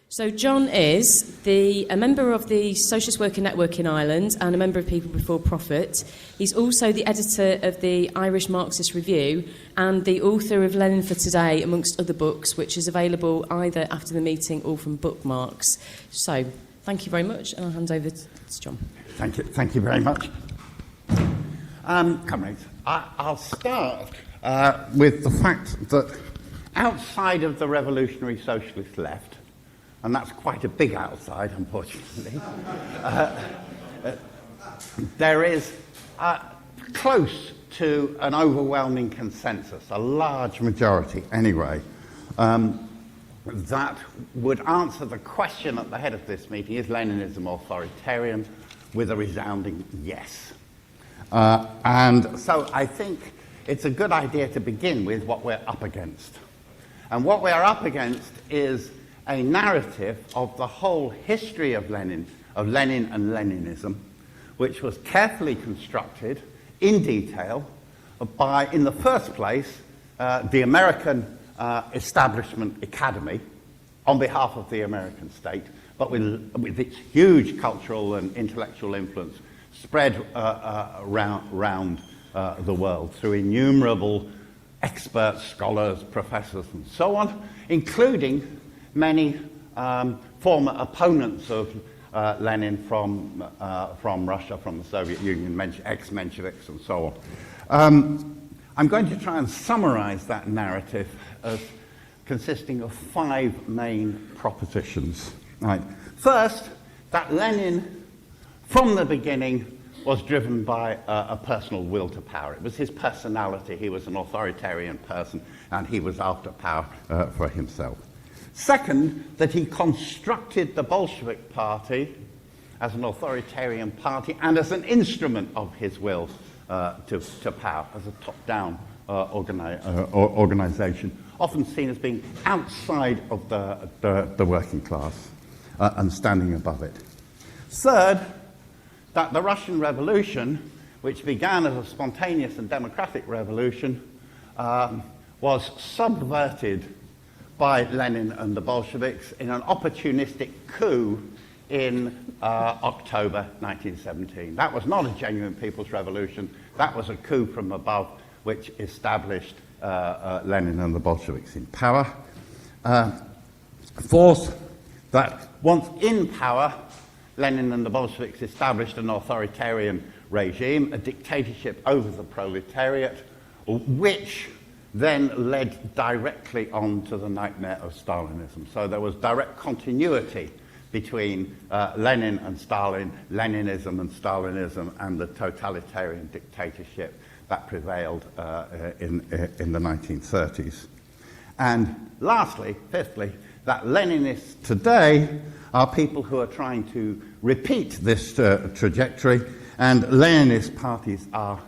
So John is a member of the Socialist Worker Network in Ireland and a member of People Before Profit. He's also the editor of the Irish Marxist Review and the author of Lenin for Today, amongst other books, which is available either after the meeting or from bookmarks. So thank you very much, and I'll hand over to John. Thank you very much. Comrades, I'll start with the fact that outside of the revolutionary socialist left, and that's quite a big outside, unfortunately, there is close to an overwhelming consensus, a large majority anyway, that would answer the question at the head of this meeting, is Leninism authoritarian, with a resounding yes. And so I think it's a good idea to begin with what we're up against. And what we're up against is a narrative of the whole history of Lenin and Leninism, which was carefully constructed in detail by, in the first place, the American establishment academy on behalf of the American state, but with its huge cultural and intellectual influence spread around the world through innumerable experts, scholars, professors, and so on, including many former opponents of Lenin from Russia, from the Soviet Union, ex-Mensheviks, and so on. I'm going to try and summarize that narrative as consisting of 5 main propositions. Right. First, that Lenin, from the beginning, was driven by a personal will to power. It was his personality. He was an authoritarian person, and he was after power for himself. Second, that he constructed the Bolshevik Party as an authoritarian party and as an instrument of his will to power, as a top-down organization, often seen as being outside of the working class and standing above it. Third, that the Russian Revolution, which began as a spontaneous and democratic revolution, was subverted by Lenin and the Bolsheviks in an opportunistic coup in October 1917. That was not a genuine people's revolution. That was a coup from above which established Lenin and the Bolsheviks in power. Fourth, that once in power, Lenin and the Bolsheviks established an authoritarian regime, a dictatorship over the proletariat, which then led directly on to the nightmare of Stalinism. So there was direct continuity between Lenin and Stalin, Leninism and Stalinism, and the totalitarian dictatorship that prevailed in the 1930s. And lastly, fifthly, that Leninists today are people who are trying to repeat this trajectory, and Leninist parties are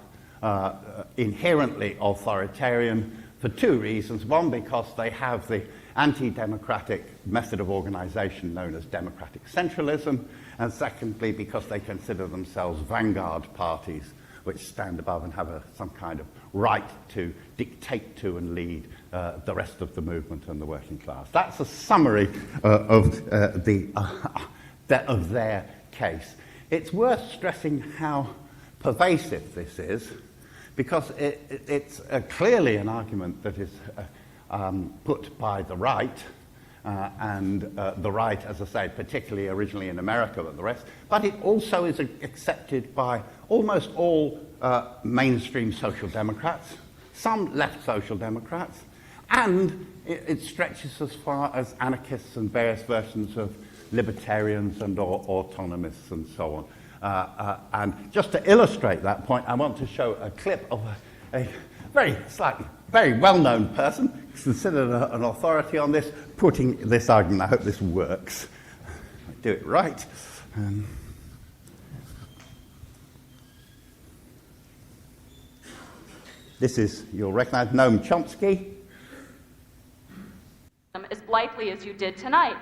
inherently authoritarian for 2 reasons. One, because they have the anti-democratic method of organization known as democratic centralism, and secondly, because they consider themselves vanguard parties which stand above and have some kind of right to dictate to and lead the rest of the movement and the working class. That's a summary of their case. It's worth stressing how pervasive this is, because it's clearly an argument that is put by the right, and the right, as I say, particularly originally in America, but the rest, but it also is accepted by almost all mainstream social democrats, some left social democrats, and it stretches as far as anarchists and various versions of libertarians and autonomists and so on. And just to illustrate that point, I want to show a clip of a very well-known person, considered an authority on this, putting this argument. I hope this works. I do it right. This is, you'll recognize, Noam Chomsky. As blithely as you did tonight.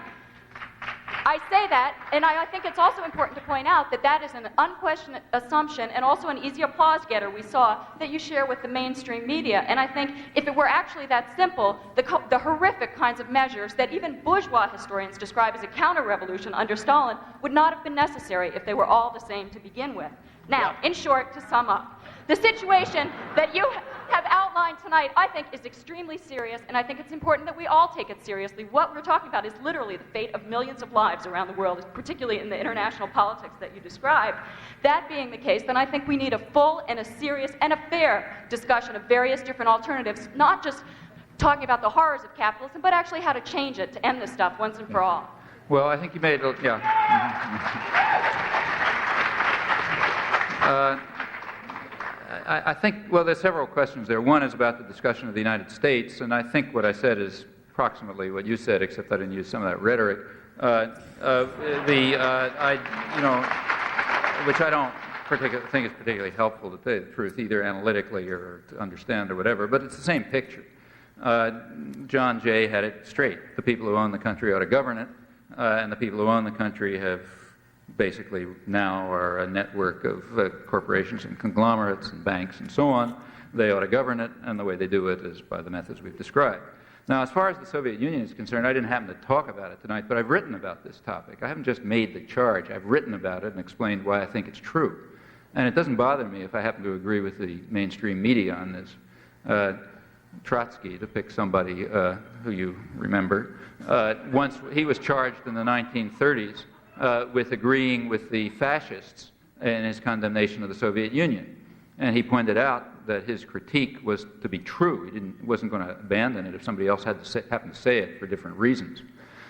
I say that, and I think it's also important to point out that that is an unquestioned assumption and also an easy applause getter we saw that you share with the mainstream media. And I think if it were actually that simple, the horrific kinds of measures that even bourgeois historians describe as a counter-revolution under Stalin would not have been necessary if they were all the same to begin with. Now, in short, to sum up, the situation that you have outlined tonight, I think, is extremely serious, and I think it's important that we all take it seriously. What we're talking about is literally the fate of millions of lives around the world, particularly in the international politics that you described. That being the case, then I think we need a full and a serious and a fair discussion of various different alternatives, not just talking about the horrors of capitalism, but actually how to change it to end this stuff once and for all. Well, I think you made it, yeah. I think, well, there's several questions there. One is about the discussion of the United States, and I think what I said is approximately what you said, except I didn't use some of that rhetoric. Which I don't think is particularly helpful, to tell you the truth, either analytically or to understand or whatever, but it's the same picture. John Jay had it straight. The people who own the country ought to govern it, and the people who own the country have basically now are a network of corporations and conglomerates and banks and so on. They ought to govern it, and the way they do it is by the methods we've described. Now, as far as the Soviet Union is concerned, I didn't happen to talk about it tonight, but I've written about this topic. I haven't just made the charge. I've written about it and explained why I think it's true. And it doesn't bother me if I happen to agree with the mainstream media on this. Trotsky, to pick somebody who you remember, once he was charged in the 1930s with agreeing with the fascists in his condemnation of the Soviet Union. And he pointed out that his critique was to be true. He wasn't going to abandon it if somebody else happened to say it for different reasons.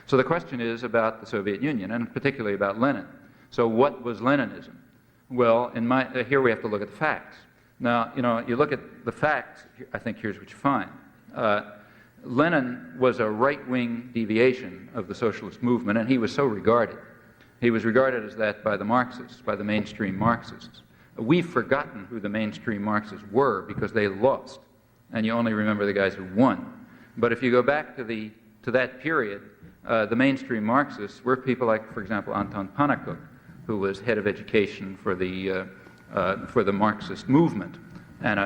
So the question is about the Soviet Union, and particularly about Lenin. So what was Leninism? Well, here we have to look at the facts. Now, you look at the facts, I think here's what you find. Lenin was a right-wing deviation of the socialist movement, and he was so regarded. He was regarded as that by the Marxists, by the mainstream Marxists. We've forgotten who the mainstream Marxists were because they lost, and you only remember the guys who won. But if you go back to that period, the mainstream Marxists were people like, for example, Anton Pannekoek, who was head of education for the Marxist movement, and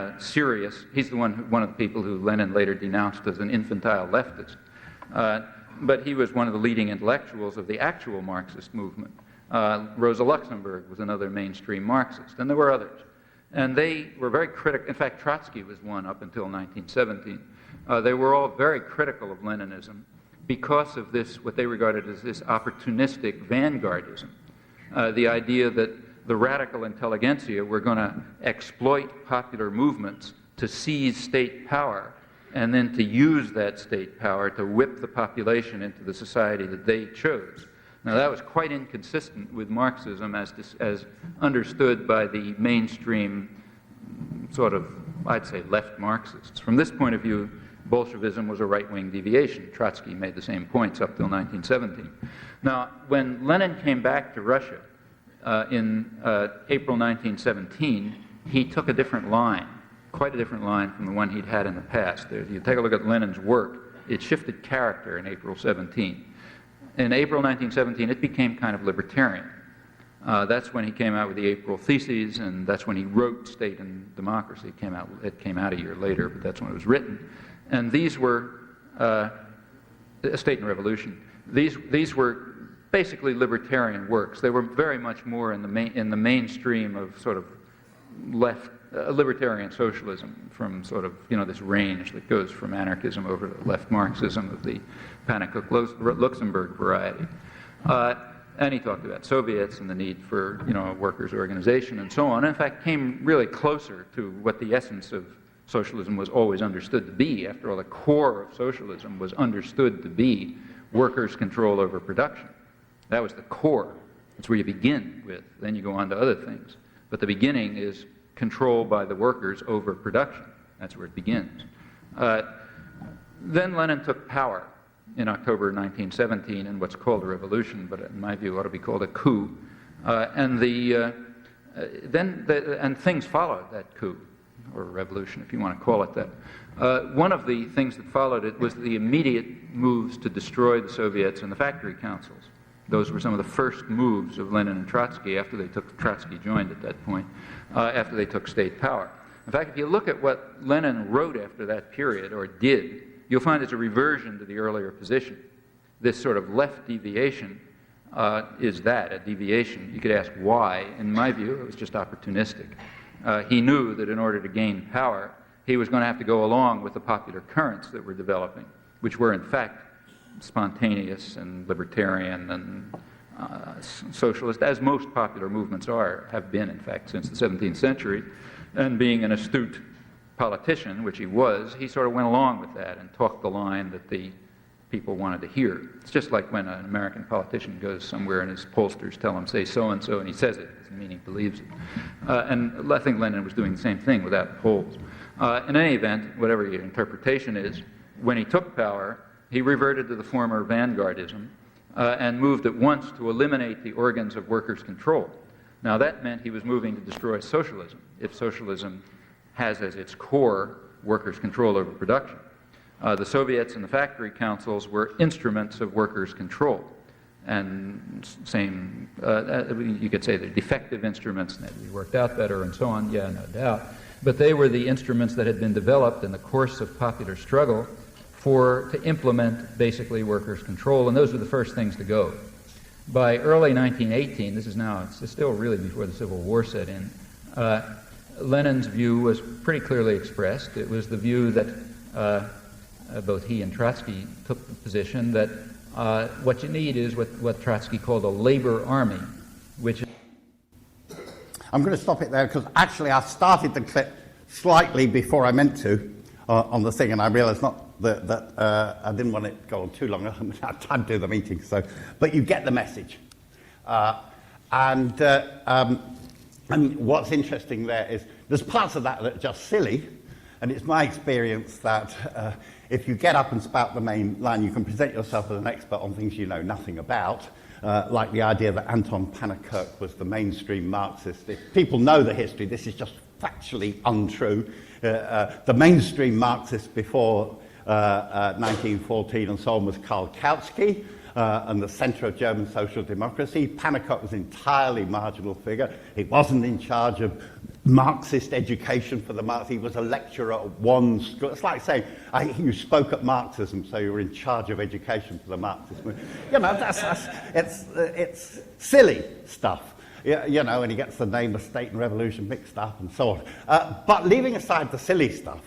he's one of the people who Lenin later denounced as an infantile leftist. But he was one of the leading intellectuals of the actual Marxist movement. Rosa Luxemburg was another mainstream Marxist, and there were others. And they were very critical. In fact, Trotsky was one up until 1917. They were all very critical of Leninism because of this, what they regarded as this opportunistic vanguardism. The idea that the radical intelligentsia were going to exploit popular movements to seize state power and then to use that state power to whip the population into the society that they chose. Now, that was quite inconsistent with Marxism as understood by the mainstream sort of, I'd say, left Marxists. From this point of view, Bolshevism was a right-wing deviation. Trotsky made the same points up till 1917. Now, when Lenin came back to Russia in April 1917, he took a different line, quite a different line from the one he'd had in the past. You take a look at Lenin's work, it shifted character in April 17. In April 1917, it became kind of libertarian. That's when he came out with the April Theses, and that's when he wrote State and Democracy. It came out a year later, but that's when it was written. And these were State and Revolution. These were basically libertarian works. They were very much more in the mainstream of sort of left libertarian socialism, from sort of this range that goes from anarchism over to left Marxism of the Pannekoek-Luxemburg variety. And he talked about Soviets and the need for a workers' organization and so on. In fact, came really closer to what the essence of socialism was always understood to be. After all, the core of socialism was understood to be workers' control over production. That was the core. That's where you begin with. Then you go on to other things. But the beginning is control by the workers over production. That's where it begins. Then Lenin took power in October 1917 in what's called a revolution, but in my view ought to be called a coup. And things followed that coup, or revolution, if you want to call it that. One of the things that followed it was the immediate moves to destroy the Soviets and the factory councils. Those were some of the first moves of Lenin and Trotsky after they took, Trotsky joined at that point, after they took state power. In fact, if you look at what Lenin wrote after that period, or did, you'll find it's a reversion to the earlier position. This sort of left deviation is that, a deviation. You could ask why. In my view, it was just opportunistic. He knew that in order to gain power, he was going to have to go along with the popular currents that were developing, which were in fact spontaneous and libertarian and socialist, as most popular movements have been, in fact, since the 17th century. And being an astute politician, which he was, he sort of went along with that and talked the line that the people wanted to hear. It's just like when an American politician goes somewhere and his pollsters tell him, say so-and-so, and he says it, doesn't mean he believes it. And I think Lenin was doing the same thing without polls. In any event, whatever your interpretation is, when he took power, he reverted to the former vanguardism and moved at once to eliminate the organs of workers' control. Now that meant he was moving to destroy socialism, if socialism has as its core workers' control over production. The Soviets and the factory councils were instruments of workers' control. And same, you could say they're defective instruments, and they worked out better and so on, yeah, no doubt. But they were the instruments that had been developed in the course of popular struggle to implement basically workers' control, and those were the first things to go. By early 1918, it's still really before the Civil War set in, Lenin's view was pretty clearly expressed. It was the view that both he and Trotsky took the position that what you need is what Trotsky called a labor army, which... I'm going to stop it there because actually I started the clip slightly before I meant to on the thing, and I realised that I didn't want it to go on too long. I haven't had time to do the meeting, but you get the message. And what's interesting there is there's parts of that that are just silly, and it's my experience that if you get up and spout the main line, you can present yourself as an expert on things you know nothing about, like the idea that Anton Pannekoek was the mainstream Marxist. If people know the history, this is just factually untrue. The mainstream Marxist before 1914 and so on was Karl Kautsky and the centre of German social democracy. Pannekoek was an entirely marginal figure. He wasn't in charge of Marxist education for the Marxists. He was a lecturer at one school. It's like saying you spoke at Marxism, so you were in charge of education for the Marxists. You know, it's silly stuff. You know, and he gets the name of state and revolution mixed up and so on. But leaving aside the silly stuff,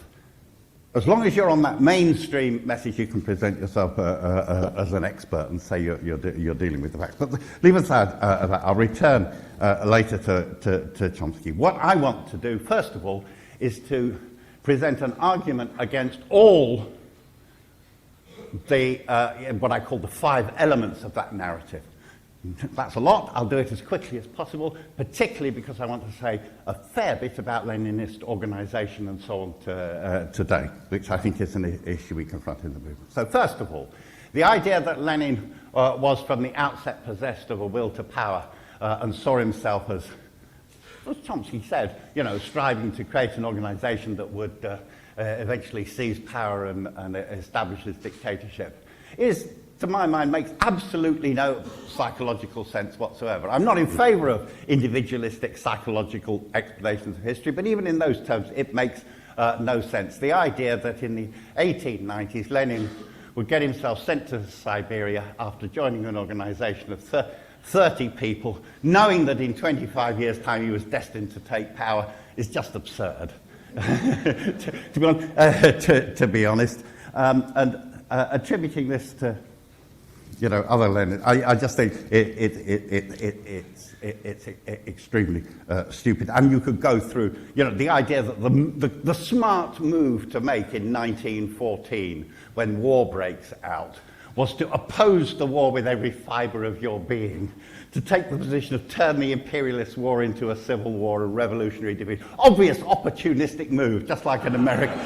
as long as you're on that mainstream message, you can present yourself as an expert and say you're dealing with the facts. But leave aside that. I'll return later to Chomsky. What I want to do, first of all, is to present an argument against all the what I call the 5 elements of that narrative. That's a lot. I'll do it as quickly as possible, particularly because I want to say a fair bit about Leninist organisation and so on today, which I think is an issue we confront in the movement. So first of all, the idea that Lenin was from the outset possessed of a will to power and saw himself as Chomsky said, you know, striving to create an organisation that would eventually seize power and establish his dictatorship is, to my mind, makes absolutely no psychological sense whatsoever. I'm not in favour of individualistic psychological explanations of history, but even in those terms, it makes no sense. The idea that in the 1890s, Lenin would get himself sent to Siberia after joining an organisation of 30 people, knowing that in 25 years' time he was destined to take power, is just absurd, to be honest. And attributing this to other Lenin, I just think it's extremely stupid. And you could go through, the idea that the smart move to make in 1914, when war breaks out, was to oppose the war with every fibre of your being, to take the position of turn the imperialist war into a civil war, a revolutionary division. Obvious opportunistic move, just like an American,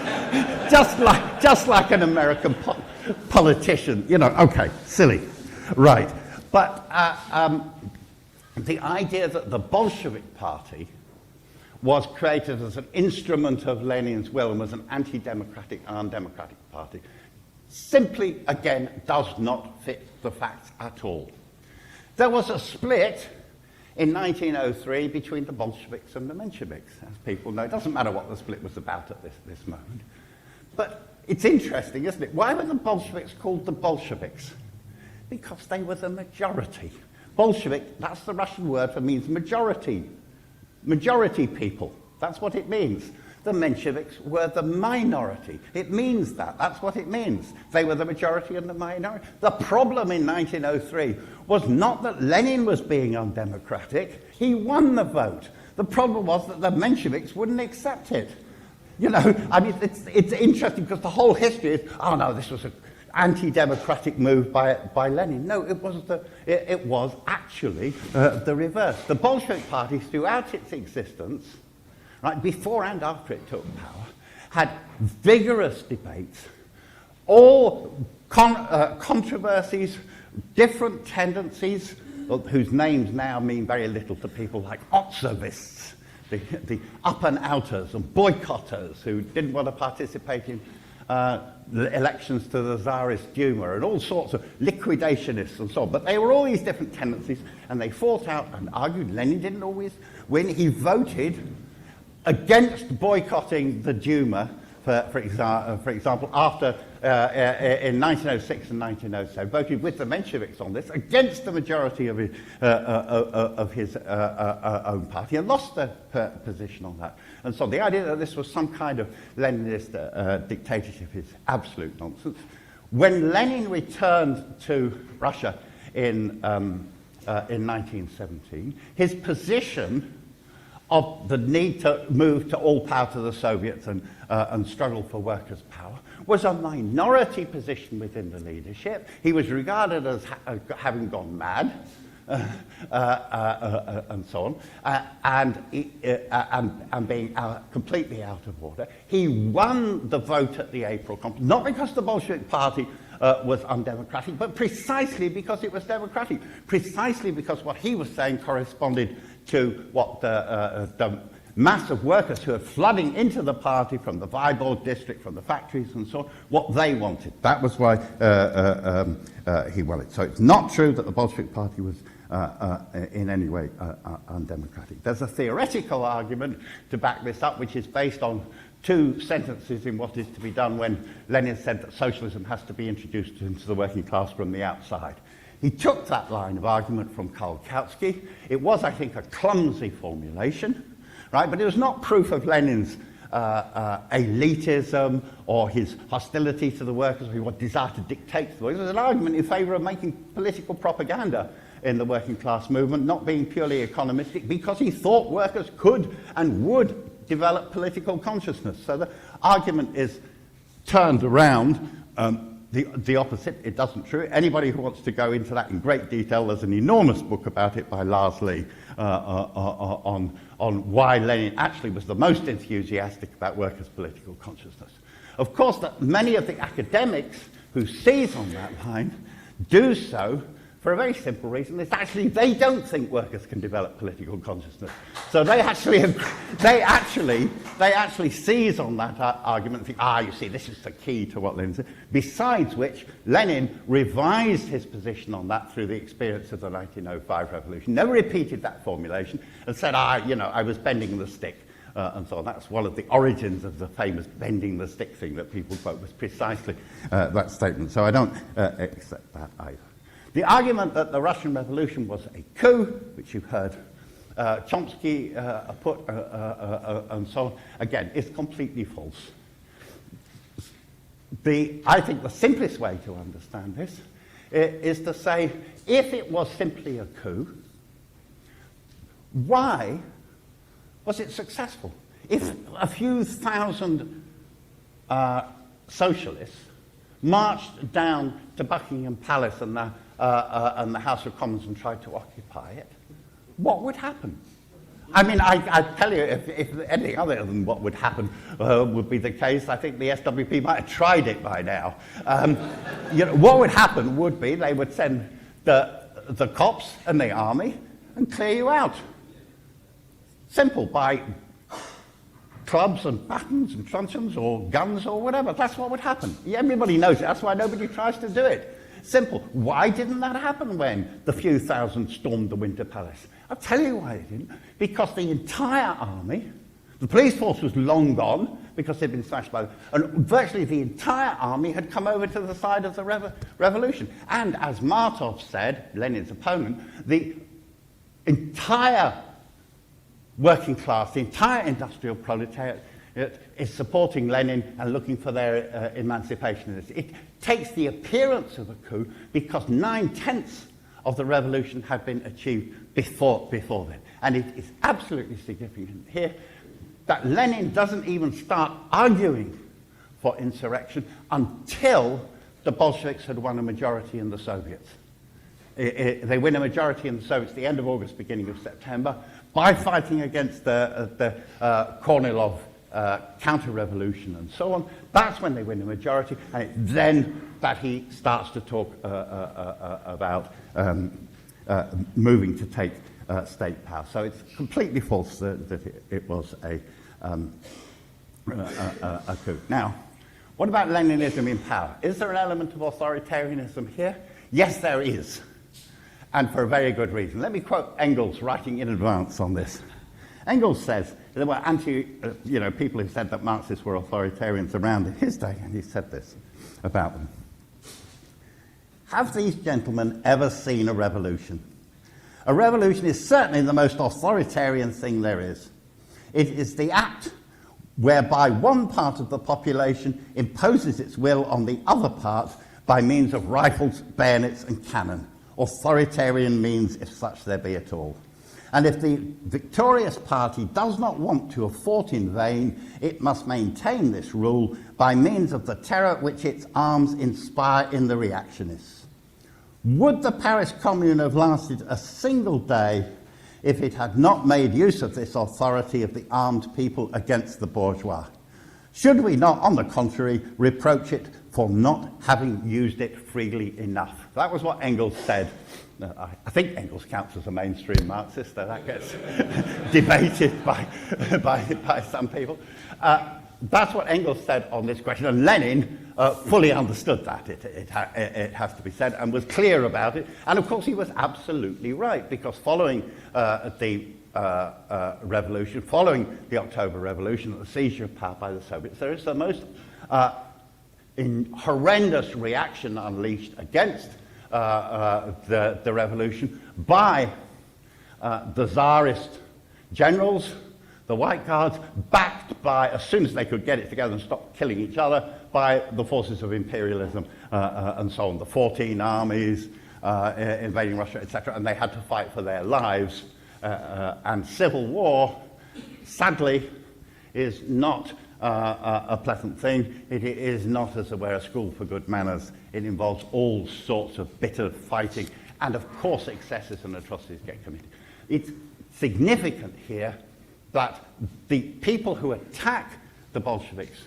just like an American politician. Okay, silly, right? But the idea that the Bolshevik Party was created as an instrument of Lenin's will and was an anti-democratic, undemocratic party simply, again, does not fit the facts at all. There was a split in 1903 between the Bolsheviks and the Mensheviks, as people know. It doesn't matter what the split was about at this moment. But it's interesting, isn't it? Why were the Bolsheviks called the Bolsheviks? Because they were the majority. Bolshevik, that's the Russian word for means majority. Majority people. That's what it means. The Mensheviks were the minority. It means that. That's what it means. They were the majority and the minority. The problem in 1903 was not that Lenin was being undemocratic. He won the vote. The problem was that the Mensheviks wouldn't accept it. You know, I mean, it's interesting because the whole history is, oh no, this was an anti-democratic move by Lenin. No, it was actually the reverse. The Bolshevik Party, throughout its existence, right, before and after it took power, had vigorous debates, all controversies, different tendencies, whose names now mean very little to people like Otzovists, the up and outers and boycotters who didn't want to participate in the elections to the Tsarist Duma, and all sorts of liquidationists and so on. But they were all these different tendencies, and they fought out and argued. Lenin didn't always win. He voted against boycotting the Duma, for example, after in 1906 and 1907, voted with the Mensheviks on this, against the majority of his own party, and lost their position on that. And so the idea that this was some kind of Leninist dictatorship is absolute nonsense. When Lenin returned to Russia in 1917, his position of the need to move to all power to the Soviets and struggle for workers' power was a minority position within the leadership. He was regarded as having gone mad, and so on, and being completely out of order. He won the vote at the April conference, not because the Bolshevik Party was undemocratic, but precisely because it was democratic, precisely because what he was saying corresponded to what the mass of workers who are flooding into the party from the Vyborg district, from the factories and so on, what they wanted. That was why he won it. So it's not true that the Bolshevik Party was in any way undemocratic. There's a theoretical argument to back this up, which is based on two sentences in What Is to Be Done, when Lenin said that socialism has to be introduced into the working class from the outside. He took that line of argument from Karl Kautsky. It was, I think, a clumsy formulation, right? But it was not proof of Lenin's elitism or his hostility to the workers or his desire to dictate to the workers. It was an argument in favour of making political propaganda in the working class movement, not being purely economistic, because he thought workers could and would develop political consciousness. So the argument is turned around. The opposite, it doesn't true. Anybody who wants to go into that in great detail, there's an enormous book about it by Lars Lee on why Lenin actually was the most enthusiastic about workers' political consciousness. Of course, that many of the academics who seize on that line do so for a very simple reason. It's actually they don't think workers can develop political consciousness. So they actually seize on that argument and think, you see, this is the key to what Lenin said. Besides which, Lenin revised his position on that through the experience of the 1905 revolution. Never repeated that formulation and said, I was bending the stick. And so on. That's one of the origins of the famous bending the stick thing that people quote, was precisely that statement. So I don't accept that either. The argument that the Russian Revolution was a coup, which you've heard Chomsky put, and so on, again, is completely false. I think the simplest way to understand this is to say, if it was simply a coup, why was it successful? If a few thousand socialists marched down to Buckingham Palace and the House of Commons and tried to occupy it, what would happen? I mean, I tell you, if anything other than what would happen would be the case, I think the SWP might have tried it by now. What would happen would be they would send the cops and the army and clear you out. Simple, by clubs and batons and truncheons or guns or whatever. That's what would happen. Everybody knows it. That's why nobody tries to do it. simple. Why didn't that happen when the few thousand stormed the Winter Palace? I'll tell you why it didn't. Because the entire army, the police force was long gone because they'd been smashed by and virtually the entire army had come over to the side of the revolution. And as Martov said, Lenin's opponent, the entire working class, the entire industrial proletariat is supporting Lenin and looking for their emancipation. It takes the appearance of a coup because 9/10 of the revolution had been achieved before then. And it is absolutely significant here that Lenin doesn't even start arguing for insurrection until the Bolsheviks had won a majority in the Soviets. They win a majority in the Soviets at the end of August, beginning of September, by fighting against the Kornilov counter-revolution and so on. That's when they win a majority, and it's then that he starts to talk about moving to take state power. So it's completely false that it was a coup. Now, what about Leninism in power? Is there an element of authoritarianism here? Yes, there is, and for a very good reason. Let me quote Engels writing in advance on this. Engels says there were people who said that Marxists were authoritarians around in his day, and he said this about them. Have these gentlemen ever seen a revolution? A revolution is certainly the most authoritarian thing there is. It is the act whereby one part of the population imposes its will on the other part by means of rifles, bayonets, and cannon. Authoritarian means, if such there be at all. And if the victorious party does not want to have fought in vain, it must maintain this rule by means of the terror which its arms inspire in the reactionists. Would the Paris Commune have lasted a single day if it had not made use of this authority of the armed people against the bourgeois? Should we not, on the contrary, reproach it for not having used it freely enough? That was what Engels said. I think Engels counts as a mainstream Marxist, though that gets debated by some people. That's what Engels said on this question, and Lenin fully understood that, it has to be said, and was clear about it. And of course he was absolutely right, because following the revolution, following the October Revolution, the seizure of power by the Soviets, there is the most horrendous reaction unleashed against the revolution by the Tsarist generals, the White Guards, backed by, as soon as they could get it together and stop killing each other, by the forces of imperialism and so on, the 14 armies invading Russia, etc., and they had to fight for their lives. And civil war, sadly, is not a pleasant thing. It is not, as it were, a school for good manners. It involves all sorts of bitter fighting, and of course excesses and atrocities get committed. It's significant here that the people who attack the Bolsheviks,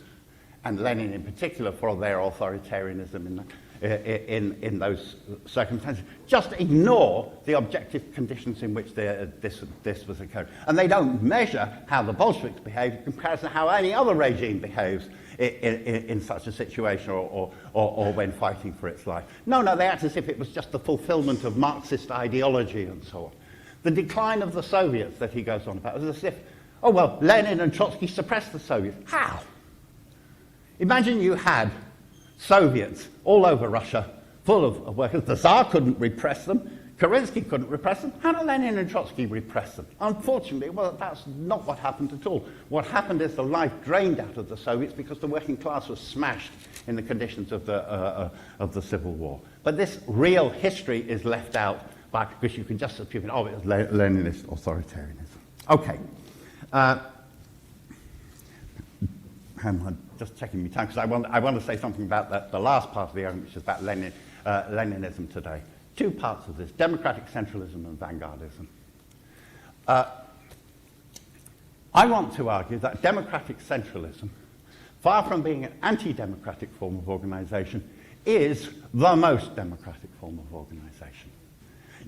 and Lenin in particular for their authoritarianism in those circumstances, just ignore the objective conditions in which this was occurring. And they don't measure how the Bolsheviks behave in comparison to how any other regime behaves in such a situation or when fighting for its life. No, they act as if it was just the fulfillment of Marxist ideology and so on. The decline of the Soviets that he goes on about is as if, oh, well, Lenin and Trotsky suppressed the Soviets. How? Imagine you had Soviets all over Russia, full of workers. The Tsar couldn't repress them. Kerensky couldn't repress them. How did Lenin and Trotsky repress them? Unfortunately, well, that's not what happened at all. What happened is the life drained out of the Soviets because the working class was smashed in the conditions of the Civil War. But this real history is left out because you can just assume, oh, it was Leninist authoritarianism. Okay. I'm just checking my time because I want to say something about the last part of the argument, which is about Leninism today. Two parts of this: democratic centralism and vanguardism. I want to argue that democratic centralism, far from being an anti-democratic form of organisation, is the most democratic form of organisation.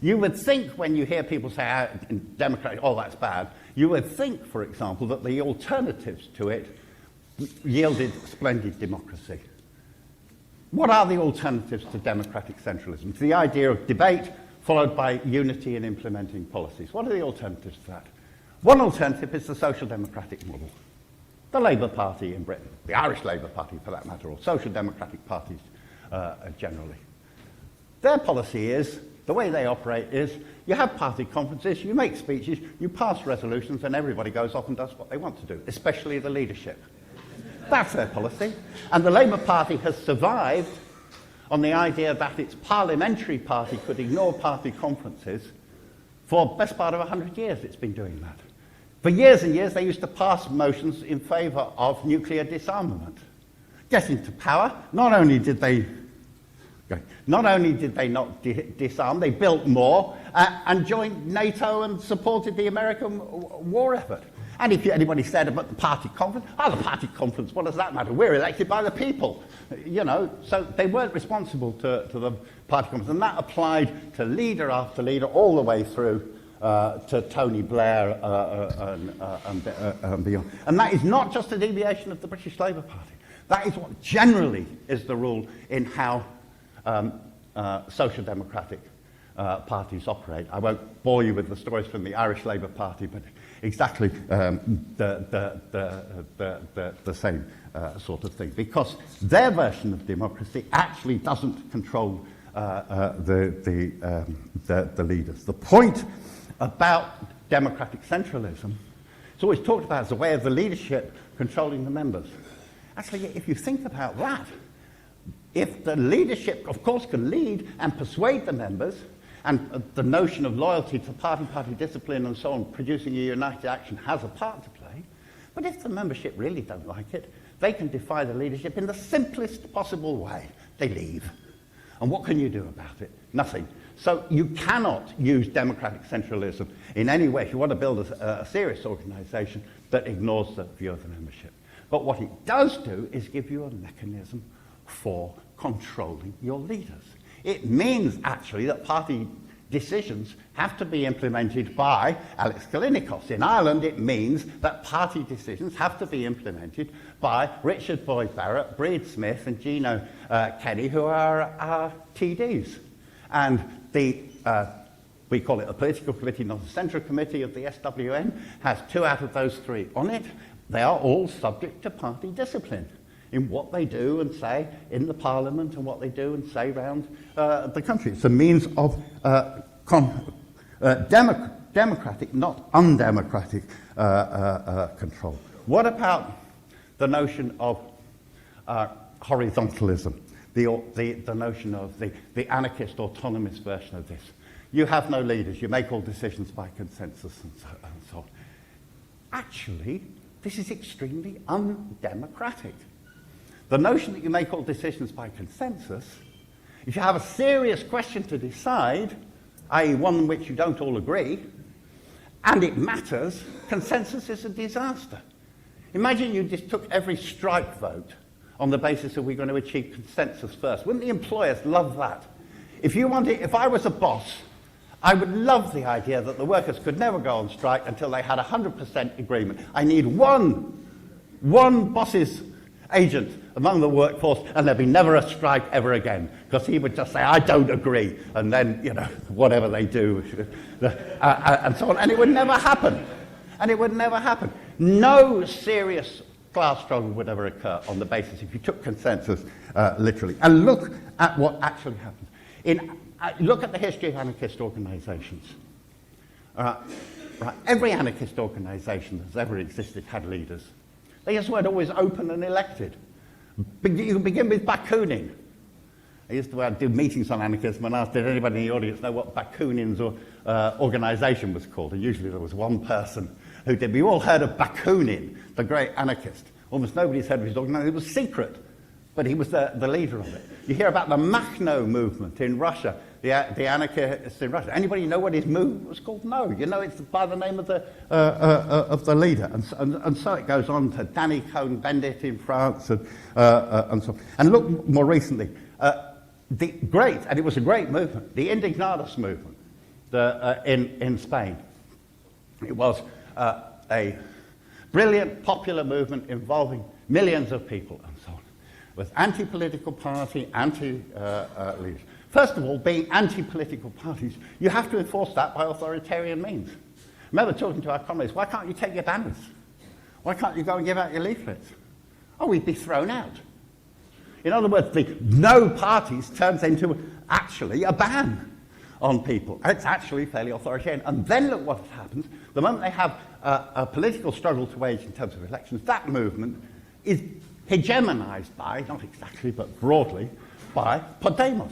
You would think, when you hear people say democratic, oh, that's bad, you would think, for example, that the alternatives to it yielded splendid democracy. what are the alternatives to democratic centralism? It's the idea of debate followed by unity in implementing policies. What are the alternatives to that? One alternative is the social democratic model. The Labour Party in Britain, the Irish Labour Party for that matter, or social democratic parties generally. Their policy is, the way they operate is, you have party conferences, you make speeches, you pass resolutions, and everybody goes off and does what they want to do, especially the leadership. That's their policy. And the Labour Party has survived on the idea that its parliamentary party could ignore party conferences. For the best part of 100 years it's been doing that. For years and years they used to pass motions in favour of nuclear disarmament. Getting to power, not only did they not disarm, they built more and joined NATO and supported the American war effort. And if anybody said about the party conference, the party conference, what does that matter? We're elected by the people. You know, so they weren't responsible to the party conference. And that applied to leader after leader all the way through to Tony Blair and beyond. And that is not just a deviation of the British Labour Party. That is what generally is the rule in how social democratic parties operate. I won't bore you with the stories from the Irish Labour Party, but exactly the same sort of thing, because their version of democracy actually doesn't control the leaders. The point about democratic centralism is always talked about as a way of the leadership controlling the members. Actually, if you think about that, if the leadership, of course, can lead and persuade the members, and the notion of loyalty to party discipline and so on, producing a united action, has a part to play. But if the membership really don't like it, they can defy the leadership in the simplest possible way. They leave. And what can you do about it? Nothing. So you cannot use democratic centralism in any way if you want to build a serious organisation that ignores the view of the membership. But what it does do is give you a mechanism for controlling your leaders. It means, actually, that party decisions have to be implemented by Alex Callinicos. In Ireland, it means that party decisions have to be implemented by Richard Boyd Barrett, Breed Smith, and Gino Kenny, who are our TDs. And we call it a political committee, not a central committee of the SWN, has 2 out of those 3 on it. They are all subject to party discipline in what they do and say in the Parliament and what they do and say around the country. It's a means of democratic, not undemocratic control. What about the notion of horizontalism, the notion of the anarchist autonomous version of this? You have no leaders, you make all decisions by consensus and so on. Actually, this is extremely undemocratic. The notion that you make all decisions by consensus, if you have a serious question to decide, i.e. one in which you don't all agree, and it matters, consensus is a disaster. Imagine you just took every strike vote on the basis of we're going to achieve consensus first. Wouldn't the employers love that? If I was a boss, I would love the idea that the workers could never go on strike until they had 100% agreement. I need one boss's agent among the workforce, and there'd be never a strike ever again, because he would just say, I don't agree, and then, whatever they do, and so on, and it would never happen. No serious class struggle would ever occur on the basis if you took consensus literally. And look at what actually happens. Look at the history of anarchist organisations. Every anarchist organisation that's ever existed had leaders. They just weren't always open and elected. You can begin with Bakounin. I used to do meetings on anarchism and ask, did anybody in the audience know what Bakounin's organisation was called? And usually there was one person who did. We all heard of Bakounin, the great anarchist. Almost nobody's heard of his organisation. It was secret, but he was the leader of it. You hear about the Makhno movement in Russia, the anarchists in Russia. Anybody know what his movement was called? No. It's by the name of the leader. And so it goes on to Danny Cohn-Bendit in France and so on. And look more recently, and it was a great movement, the Indignados movement in Spain. It was a brilliant popular movement involving millions of people and so on. was anti-political party, anti-leadership. First of all, being anti-political parties, you have to enforce that by authoritarian means. I remember talking to our comrades, why can't you take your banners? Why can't you go and give out your leaflets? Oh, we'd be thrown out. In other words, the no parties turns into actually a ban on people. It's actually fairly authoritarian. And then look what happens. The moment they have a political struggle to wage in terms of elections, that movement is hegemonized by, not exactly, but broadly, by Podemos.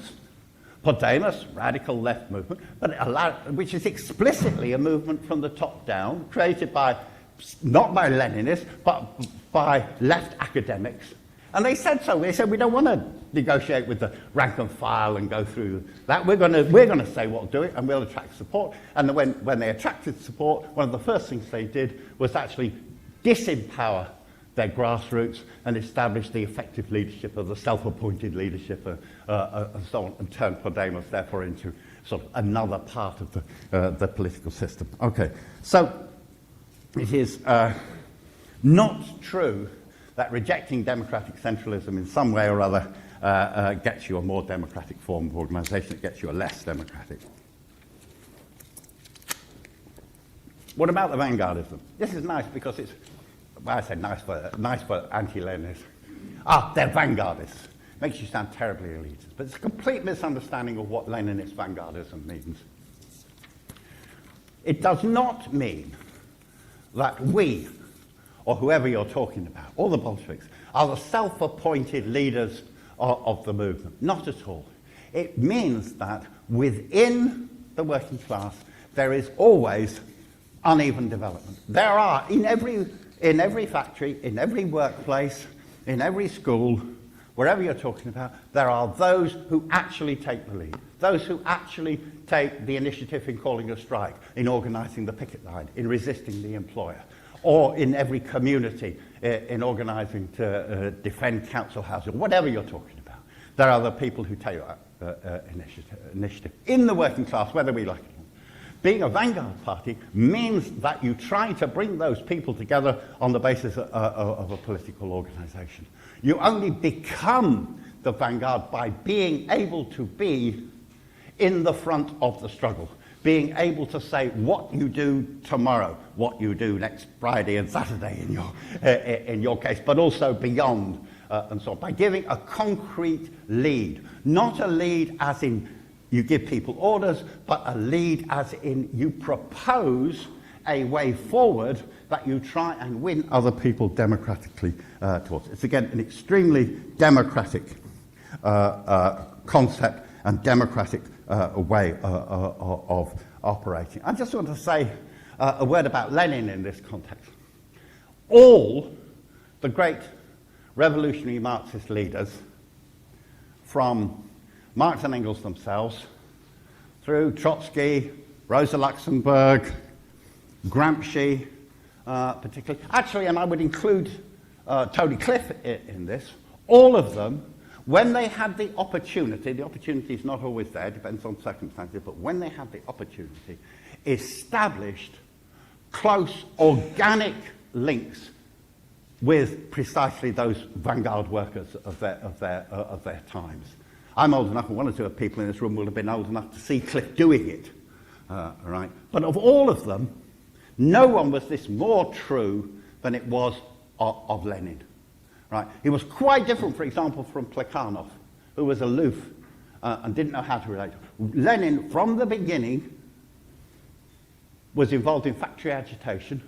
Podemos, radical left movement, but which is explicitly a movement from the top down, created by, not by Leninists, but by left academics. And they said so. They said, we don't want to negotiate with the rank and file and go through that. We're going to say what to do it, and we'll attract support. And when they attracted support, one of the first things they did was actually disempower their grassroots and establish the effective leadership of the self-appointed leadership and so on, and turn Podemos, therefore, into sort of another part of the political system. Okay, so it is not true that rejecting democratic centralism in some way or other gets you a more democratic form of organisation. It gets you a less democratic. What about the vanguardism? This is nice because it's, well, I say nice for anti-Leninists. They're vanguardists. Makes you sound terribly elitist. But it's a complete misunderstanding of what Leninist vanguardism means. It does not mean that we, or whoever you're talking about, or the Bolsheviks, are the self-appointed leaders of the movement. Not at all. It means that within the working class, there is always uneven development. There are, in every factory, in every workplace, in every school, wherever you're talking about, there are those who actually take the lead, those who actually take the initiative in calling a strike, in organising the picket line, in resisting the employer, or in every community in organising to defend council housing, whatever you're talking about. There are the people who take that initiative in the working class, whether we like it or not. Being a vanguard party means that you try to bring those people together on the basis of a political organisation. You only become the vanguard by being able to be in the front of the struggle, being able to say what you do tomorrow, what you do next Friday and Saturday in your case, but also beyond and so on, by giving a concrete lead, not a lead as in you give people orders, but a lead as in you propose a way forward that you try and win other people democratically towards. It's again an extremely democratic concept and democratic way of operating. I just want to say a word about Lenin in this context. All the great revolutionary Marxist leaders, from Marx and Engels themselves, through Trotsky, Rosa Luxemburg, Gramsci, particularly. Actually, and I would include Tony Cliff in this, all of them, when they had the opportunity is not always there, depends on circumstances, but when they had the opportunity, established close, organic links with precisely those vanguard workers of their times. I'm old enough, and one or two of people in this room will have been old enough to see Cliff doing it, right? But of all of them, no one was this more true than it was of Lenin, right? He was quite different, for example, from Plekhanov, who was aloof and didn't know how to relate. Lenin, from the beginning, was involved in factory agitation.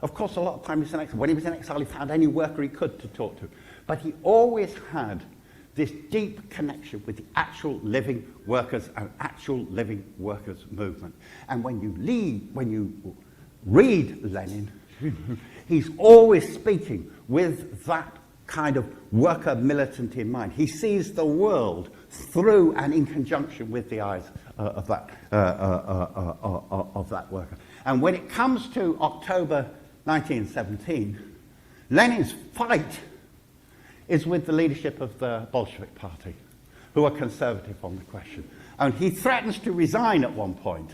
Of course, a lot of time he was in exile. When he was in exile, he found any worker he could to talk to. But he always had this deep connection with the actual living workers and actual living workers movement. And when you read Lenin, he's always speaking with that kind of worker militant in mind. He sees the world through and in conjunction with the eyes of that worker. And when it comes to October 1917, Lenin's fight is with the leadership of the Bolshevik Party, who are conservative on the question. And he threatens to resign at one point.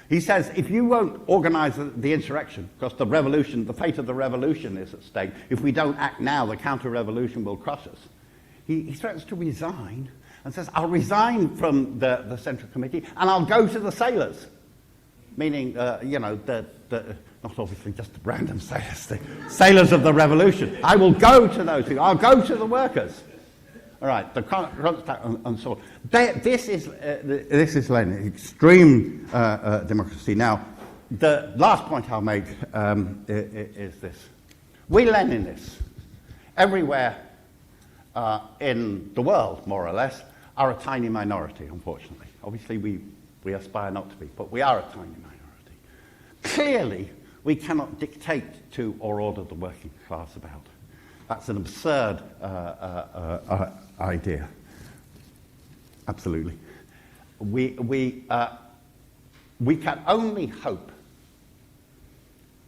He says, if you won't organize the insurrection, because the revolution, the fate of the revolution is at stake, if we don't act now, the counter-revolution will crush us. He threatens to resign and says, I'll resign from the Central Committee and I'll go to the sailors. Meaning, not obviously just the random sailors, the sailors of the revolution. I will go to those people. I'll go to the workers. All right, the Kronstadt and so on. This is Lenin, extreme democracy. Now, the last point I'll make is this. We Leninists, everywhere in the world, more or less, are a tiny minority, unfortunately. Obviously, we aspire not to be, but we are a tiny minority. Clearly, we cannot dictate to or order the working class about. That's an absurd idea. Absolutely. We can only hope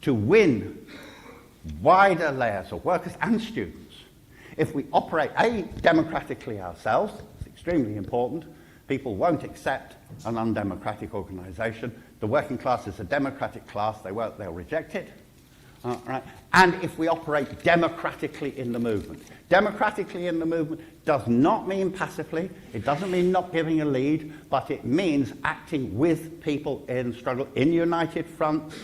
to win wider layers of workers and students if we operate, democratically ourselves. It's extremely important. People won't accept an undemocratic organisation. The working class is a democratic class. They'll reject it. Right? And if we operate democratically in the movement. Democratically in the movement does not mean passively. It doesn't mean not giving a lead, but it means acting with people in struggle, in united fronts,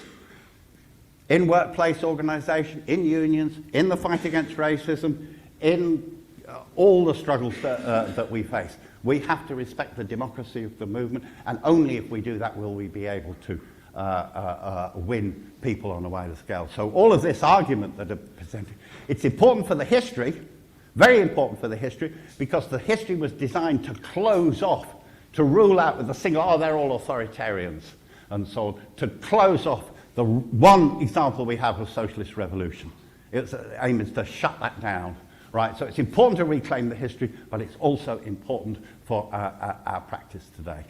in workplace organisation, in unions, in the fight against racism, in all the struggles that we face. We have to respect the democracy of the movement, and only if we do that will we be able to win people on a wider scale. So all of this argument that I'm presenting, it's important for the history, very important for the history, because the history was designed to close off, to rule out with a single, they're all authoritarians, and so on, to close off the one example we have of socialist revolution. Its aim is to shut that down. Right, so it's important to reclaim the history, but it's also important for our practice today.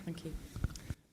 Thank you.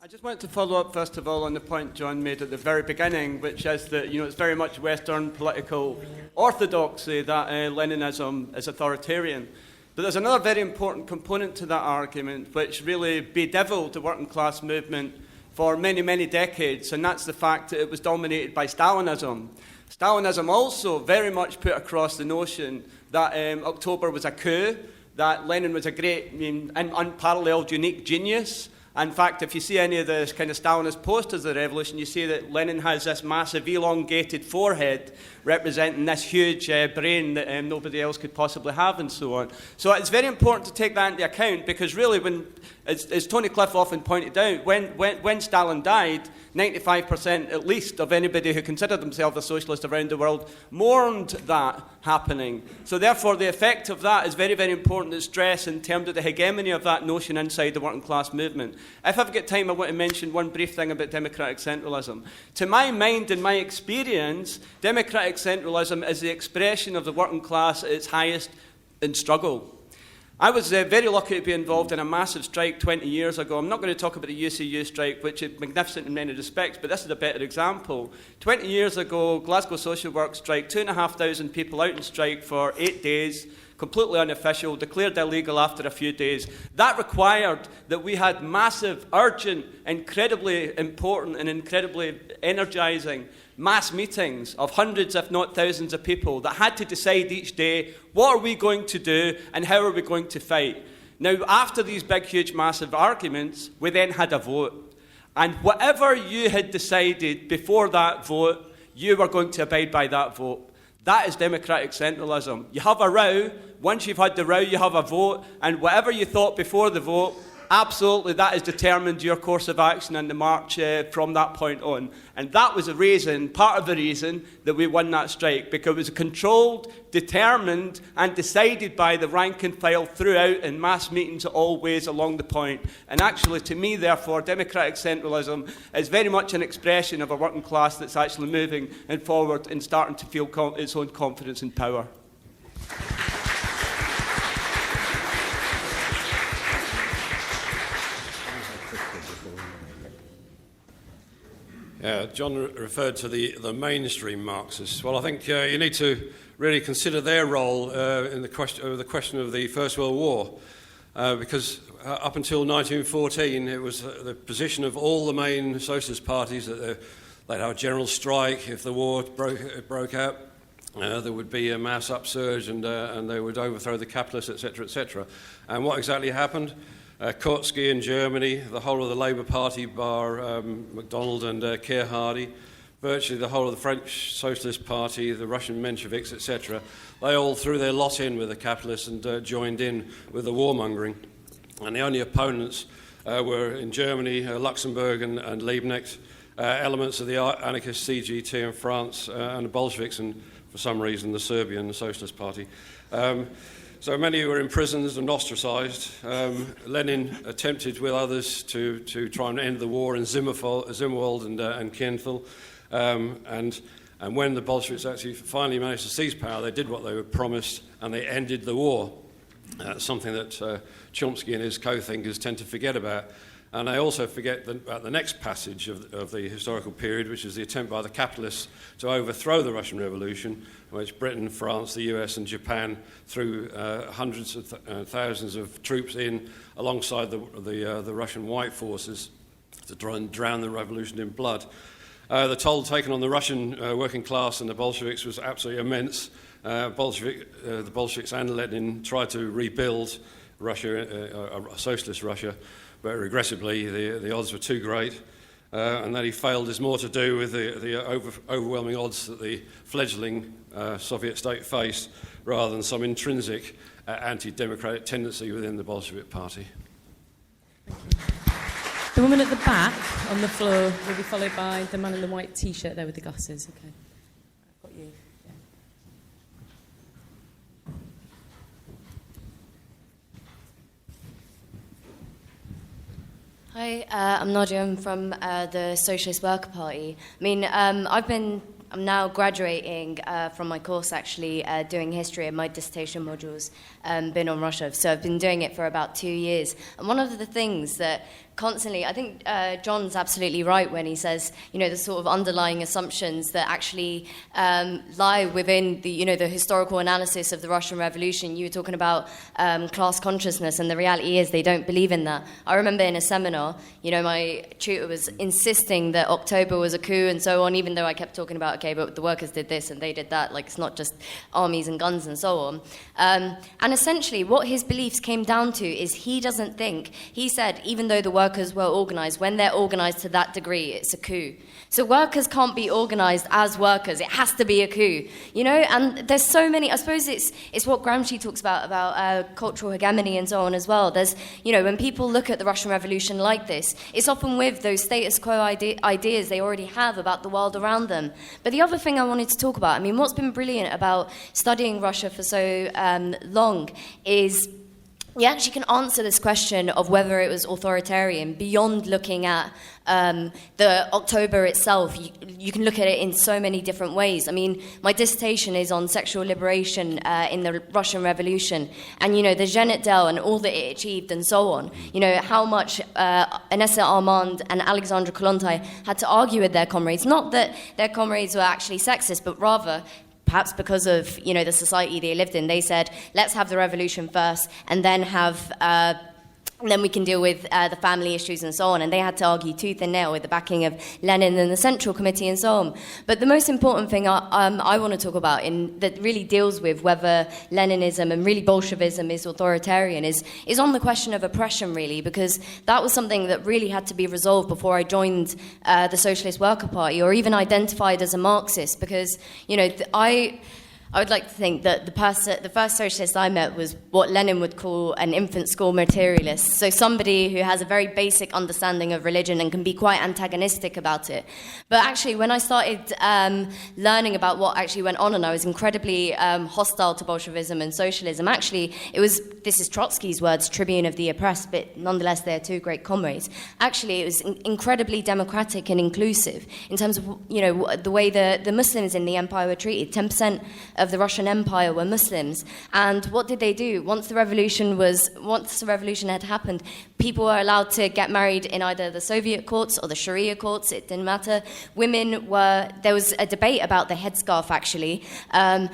I just want to follow up, first of all, on the point John made at the very beginning, which is that it's very much Western political orthodoxy that Leninism is authoritarian. But there's another very important component to that argument, which really bedeviled the working class movement for many, many decades, and that's the fact that it was dominated by Stalinism. Stalinism also very much put across the notion that October was a coup, that Lenin was a great, unparalleled, unique genius. In fact, if you see any of the kind of Stalinist posters of the revolution, you see that Lenin has this massive elongated forehead representing this huge brain that nobody else could possibly have, and so on. So it's very important to take that into account, because really, when, as Tony Cliff often pointed out, when Stalin died, 95% at least of anybody who considered themselves a socialist around the world mourned that happening. So therefore, the effect of that is very, very important to stress in terms of the hegemony of that notion inside the working class movement. If I've got time, I want to mention one brief thing about democratic centralism. To my mind and my experience, democratic centralism is the expression of the working class at its highest in struggle. I was very lucky to be involved in a massive strike 20 years ago. I'm not going to talk about the UCU strike, which is magnificent in many respects, but this is a better example. 20 years ago, Glasgow Social Work strike, 2,500 people out on strike for 8 days, completely unofficial, declared illegal after a few days. That required that we had massive, urgent, incredibly important and incredibly energising mass meetings of hundreds, if not thousands of people that had to decide each day, what are we going to do and how are we going to fight? Now, after these big, huge, massive arguments, we then had a vote. And whatever you had decided before that vote, you were going to abide by that vote. That is democratic centralism. You have a row. Once you've had the row, you have a vote. And whatever you thought before the vote, absolutely, that has determined your course of action and the march from that point on. And that was the reason, part of the reason, that we won that strike, because it was controlled, determined, and decided by the rank and file throughout in mass meetings always along the point. And actually, to me, therefore, democratic centralism is very much an expression of a working class that's actually moving and forward and starting to feel its own confidence and power. John referred to the mainstream Marxists. Well, I think you need to really consider their role in the question of the First World War, because up until 1914, it was the position of all the main socialist parties that They'd have a general strike if the war broke out. There would be a mass upsurge, and they would overthrow the capitalists, etc., etc. And what exactly happened? Kautsky in Germany, the whole of the Labour Party, bar MacDonald and Keir Hardie, virtually the whole of the French Socialist Party, the Russian Mensheviks, etc., they all threw their lot in with the capitalists and joined in with the warmongering. And the only opponents were in Germany, Luxembourg and Liebknecht, elements of the anarchist CGT in France, and the Bolsheviks, and for some reason the Serbian Socialist Party. So many were imprisoned and ostracised. Lenin attempted with others to try and end the war in Zimmerwald and Kienthal. And when the Bolsheviks actually finally managed to seize power, they did what they were promised, and they ended the war. Something that Chomsky and his co-thinkers tend to forget about. And they also forget about the next passage of the historical period, which is the attempt by the capitalists to overthrow the Russian Revolution, in which Britain, France, the US and Japan threw hundreds of thousands of troops in alongside the Russian white forces to try and drown the revolution in blood. The toll taken on the Russian working class and the Bolsheviks was absolutely immense. The Bolsheviks and Lenin tried to rebuild Russia, socialist Russia, but regrettably the odds were too great, and that he failed is more to do with the overwhelming odds that the fledgling Soviet state faced, rather than some intrinsic anti-democratic tendency within the Bolshevik party. The woman at the back on the floor will be followed by the man in the white T-shirt there with the glasses. Okay, I've got you. Hi, I'm Nadia. I'm from the Socialist Workers Party. I mean, I'm now graduating from my course, actually, doing history, and my dissertation module's been on Russia. So I've been doing it for about 2 years. And one of the things that constantly, I think John's absolutely right when he says, the sort of underlying assumptions that actually lie within the historical analysis of the Russian Revolution. You were talking about class consciousness, and the reality is they don't believe in that. I remember in a seminar, my tutor was insisting that October was a coup and so on, even though I kept talking about, okay, but the workers did this and they did that, like it's not just armies and guns and so on. And essentially what his beliefs came down to is he said, even though the workers were organised, when they're organised to that degree, it's a coup. So workers can't be organised as workers. It has to be a coup, And there's so many. I suppose it's what Gramsci talks about cultural hegemony and so on as well. There's, when people look at the Russian Revolution like this, it's often with those status quo ideas they already have about the world around them. But the other thing I wanted to talk about, what's been brilliant about studying Russia for so long is you actually can answer this question of whether it was authoritarian beyond looking at the October itself. You can look at it in so many different ways. My dissertation is on sexual liberation in the Russian Revolution, and the Zhenit Del and all that it achieved and so on. How much Anessa Armand and Alexandra Kollontai had to argue with their comrades. Not that their comrades were actually sexist, but rather perhaps because of, the society they lived in, they said, let's have the revolution first and then then we can deal with the family issues and so on. And they had to argue tooth and nail with the backing of Lenin and the Central Committee and so on. But the most important thing I want to talk about that really deals with whether Leninism and really Bolshevism is authoritarian is on the question of oppression, really, because that was something that really had to be resolved before I joined the Socialist Workers Party or even identified as a Marxist, because, I would like to think that the first socialist I met was what Lenin would call an infant school materialist. So somebody who has a very basic understanding of religion and can be quite antagonistic about it. But actually, when I started learning about what actually went on, and I was incredibly hostile to Bolshevism and socialism, actually, this is Trotsky's words, tribune of the oppressed, but nonetheless, they're two great comrades. Actually, it was incredibly democratic and inclusive in terms of, the way the Muslims in the empire were treated. 10% of the Russian Empire were Muslims. And what did they do? Once the revolution had happened, people were allowed to get married in either the Soviet courts or the Sharia courts. It didn't matter. There was a debate about the headscarf, actually. And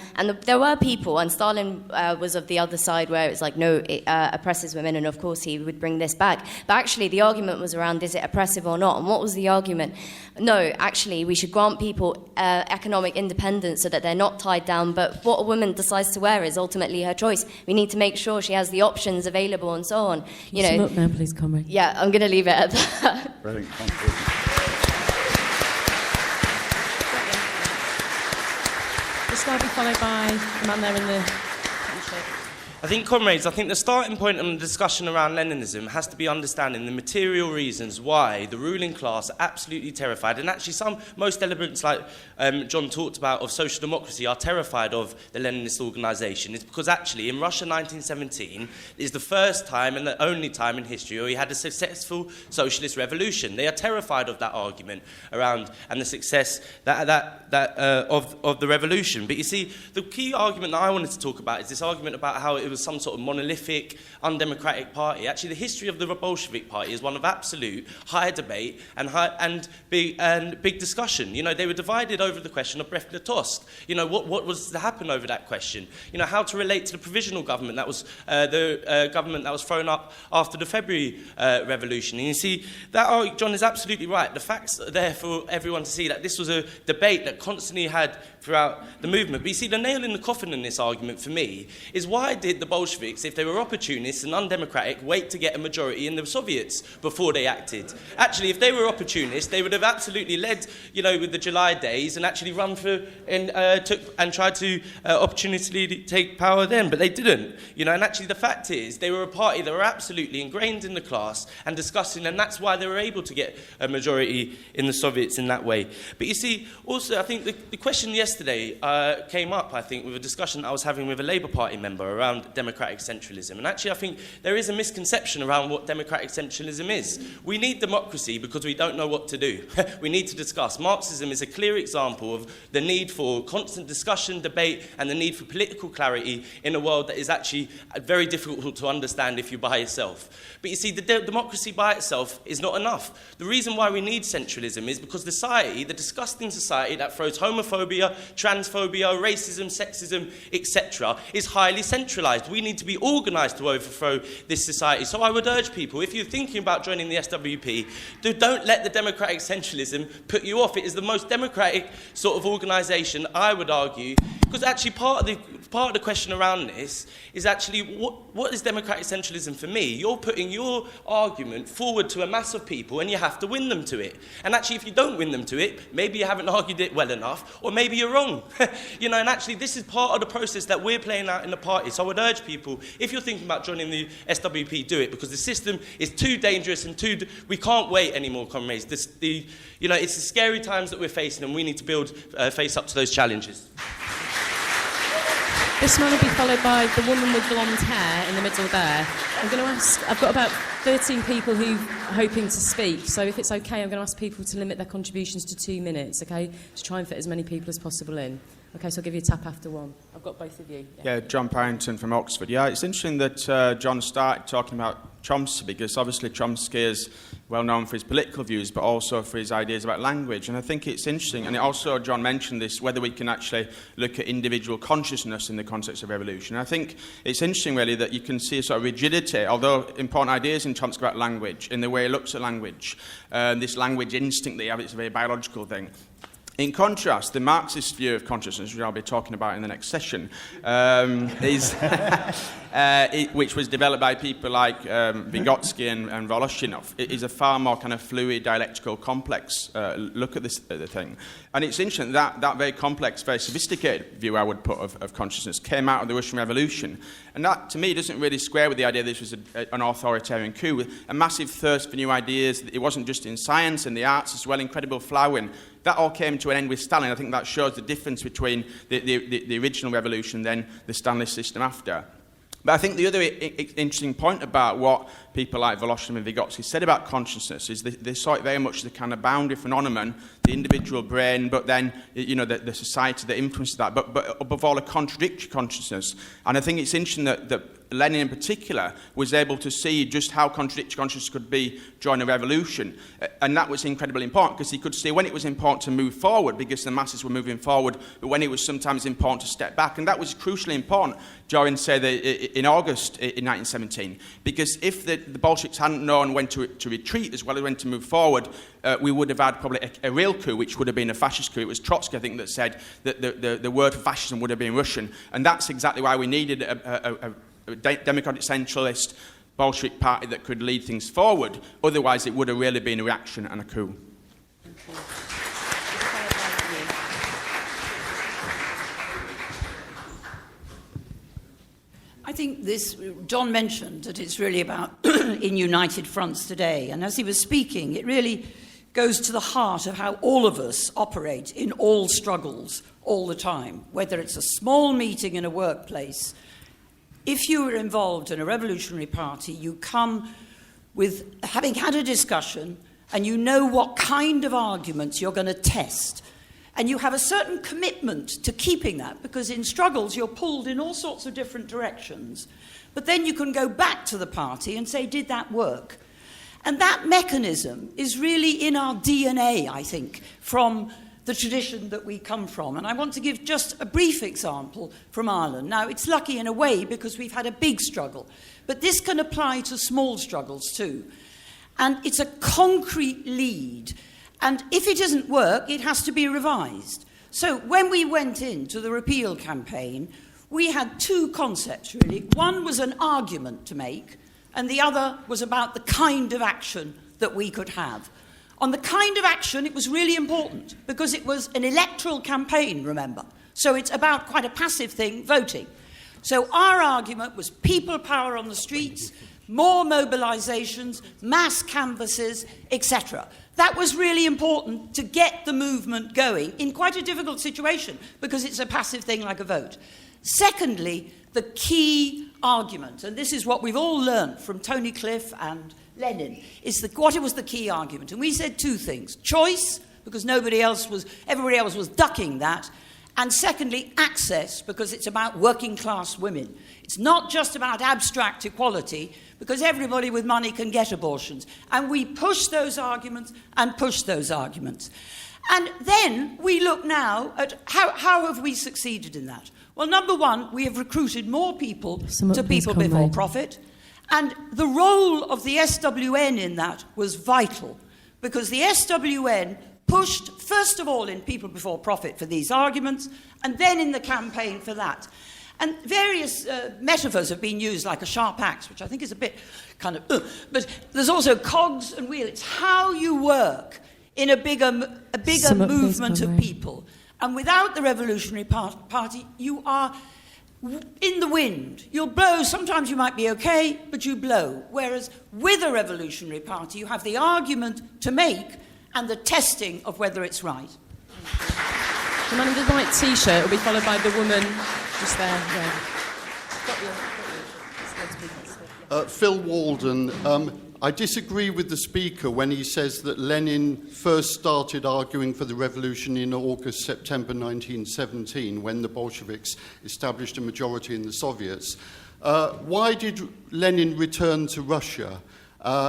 there were people, and Stalin was of the other side where it's like, no, it oppresses women, and of course he would bring this back. But actually the argument was around, is it oppressive or not? And what was the argument? No, actually we should grant people economic independence so that they're not tied down, but what a woman decides to wear is ultimately her choice. We need to make sure she has the options available and so on. Sum up now, please, comrade. Yeah, I'm going to leave it at that. Brilliant. Thank you. This guy will be followed by the man there in the shirt. I think, comrades, the starting point in the discussion around Leninism has to be understanding the material reasons why the ruling class are absolutely terrified, and actually most elements like John talked about of social democracy are terrified of the Leninist organisation. It's because actually in Russia 1917 is the first time and the only time in history where we had a successful socialist revolution. They are terrified of that argument around and the success of the revolution. But you see, the key argument that I wanted to talk about is this argument about how it was some sort of monolithic, undemocratic party. Actually, the history of the Bolshevik Party is one of absolute high debate and big discussion. They were divided over the question of bref Tost. What was to happen over that question? How to relate to the provisional government that was the government that was thrown up after the February Revolution. And you see, that John is absolutely right. The facts are there for everyone to see that this was a debate that constantly had throughout the movement. But you see, the nail in the coffin in this argument for me is, why did the Bolsheviks, if they were opportunists and undemocratic, wait to get a majority in the Soviets before they acted? Actually, if they were opportunists, they would have absolutely led, with the July days and actually run for and tried to opportunistically take power then, but they didn't. And actually the fact is, they were a party that were absolutely ingrained in the class and discussing, and that's why they were able to get a majority in the Soviets in that way. But you see, also, I think the question yesterday came up, I think, with a discussion I was having with a Labour Party member around democratic centralism. And actually, I think there is a misconception around what democratic centralism is. We need democracy because we don't know what to do. We need to discuss. Marxism is a clear example of the need for constant discussion, debate, and the need for political clarity in a world that is actually very difficult to understand if you're by yourself. But you see, the democracy by itself is not enough. The reason why we need centralism is because society, the disgusting society that throws homophobia, transphobia, racism, sexism, etc., is highly centralised. We need to be organised to overthrow this society. So I would urge people, if you're thinking about joining the SWP, don't let the democratic centralism put you off. It is the most democratic sort of organisation, I would argue, because actually part of the question around this is actually what is democratic centralism for me? You're putting your argument forward to a mass of people and you have to win them to it. And actually, if you don't win them to it, maybe you haven't argued it well enough, or maybe you're wrong. And actually this is part of the process that we're playing out in the party. So I would urge people, if you're thinking about joining the SWP, do it, because the system is too dangerous and we can't wait anymore, comrades. It's the scary times that we're facing, and we need to face up to those challenges. This man will be followed by the woman with blonde hair in the middle there. I've got about 13 people who are hoping to speak, so if it's okay, I'm going to ask people to limit their contributions to 2 minutes, okay? To try and fit as many people as possible in. Okay, so I'll give you a tap after one. I've got both of you. Yeah, John Parrington from Oxford. Yeah, it's interesting that John started talking about Chomsky, because obviously Chomsky is well known for his political views, but also for his ideas about language. And I think it's interesting, and also John mentioned this, whether we can actually look at individual consciousness in the context of revolution. And I think it's interesting, really, that you can see a sort of rigidity, although important ideas in Chomsky about language, in the way he looks at language, this language instinct that you have, it's a very biological thing. In contrast, the Marxist view of consciousness, which I'll be talking about in the next session, which was developed by people like Vygotsky and Voloshinov, is a far more kind of fluid, dialectical, complex look at the thing. And it's interesting that very complex, very sophisticated view, I would put, of consciousness came out of the Russian Revolution. And that, to me, doesn't really square with the idea this was an authoritarian coup, with a massive thirst for new ideas. It wasn't just in science and the arts as well, incredible flowering. That all came to an end with Stalin. I think that shows the difference between the original revolution and then the Stalinist system after. But I think the other interesting point about what people like Voloshin and Vygotsky said about consciousness is they saw it very much as a kind of boundary phenomenon, the individual brain, but then, you know, the society that influences that, but above all, a contradictory consciousness. And I think it's interesting that Lenin in particular was able to see just how contradictory consciousness could be during a revolution. And that was incredibly important, because he could see when it was important to move forward, because the masses were moving forward, but when it was sometimes important to step back. And that was crucially important during, say, in August in 1917, because if the Bolsheviks hadn't known when to retreat as well as when to move forward, we would have had probably a real coup, which would have been a fascist coup. It was Trotsky, I think, that said that the word for fascism would have been Russian. And that's exactly why we needed a democratic centralist Bolshevik party that could lead things forward. Otherwise, it would have really been a reaction and a coup. I think John mentioned that it's really about in united fronts today. And as he was speaking, it really goes to the heart of how all of us operate in all struggles all the time, whether it's a small meeting in a workplace. If you are involved in a revolutionary party, you come with having had a discussion and you know what kind of arguments you're going to test. And you have a certain commitment to keeping that, because in struggles you're pulled in all sorts of different directions. But then you can go back to the party and say, did that work? And that mechanism is really in our DNA, I think, from the tradition that we come from. And I want to give just a brief example from Ireland. Now, it's lucky in a way because we've had a big struggle, but this can apply to small struggles too. And it's a concrete lead. And if it doesn't work, it has to be revised. So when we went into the repeal campaign, we had two concepts, really. One was an argument to make, and the other was about the kind of action that we could have. On the kind of action, it was really important, because it was an electoral campaign, remember. So it's about quite a passive thing, voting. So our argument was people power on the streets, more mobilisations, mass canvasses, etc. That was really important to get the movement going in quite a difficult situation, because it's a passive thing like a vote. Secondly, the key argument, and this is what we've all learned from Tony Cliff and Lenin, is what was the key argument. And we said two things: choice, because everybody else was ducking that, and secondly, access, because it's about working class women. It's not just about abstract equality, because everybody with money can get abortions. And we push those arguments and push those arguments. And then we look now at how have we succeeded in that? Well, number one, we have recruited more people to people before profit. And the role of the SWN in that was vital, because the SWN pushed, first of all, in people before profit for these arguments, and then in the campaign for that. And various metaphors have been used, like a sharp axe, which I think is a bit kind of... but there's also cogs and wheels. It's how you work in a bigger movement of people. And without the Revolutionary Party, you are in the wind. You'll blow. Sometimes you might be okay, but you blow. Whereas with a Revolutionary Party, you have the argument to make and the testing of whether it's right. The man in the white T-shirt will be followed by the woman just there. Yeah. Phil Walden. I disagree with the speaker when he says that Lenin first started arguing for the revolution in August, September 1917, when the Bolsheviks established a majority in the Soviets. Why did Lenin return to Russia?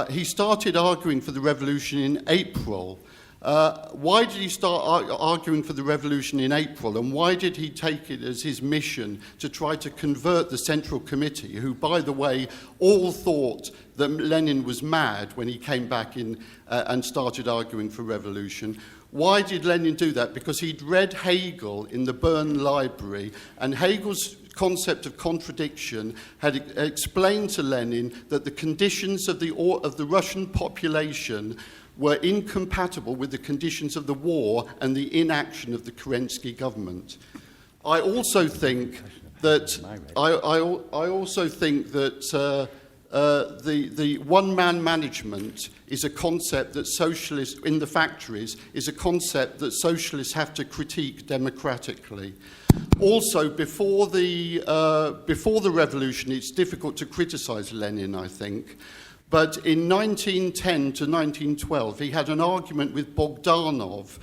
He started arguing for the revolution in April. Why did he start arguing for the revolution in April, and why did he take it as his mission to try to convert the Central Committee, who, by the way, all thought that Lenin was mad when he came back in and started arguing for revolution? Why did Lenin do that? Because he'd read Hegel in the Bern Library, and Hegel's concept of contradiction had explained to Lenin that the conditions of the Russian population were incompatible with the conditions of the war and the inaction of the Kerensky government. I also think that the one-man management is a concept that socialists in the factories is a concept that socialists have to critique democratically. Also, before the revolution, it's difficult to criticize Lenin, I think. But in 1910 to 1912, he had an argument with Bogdanov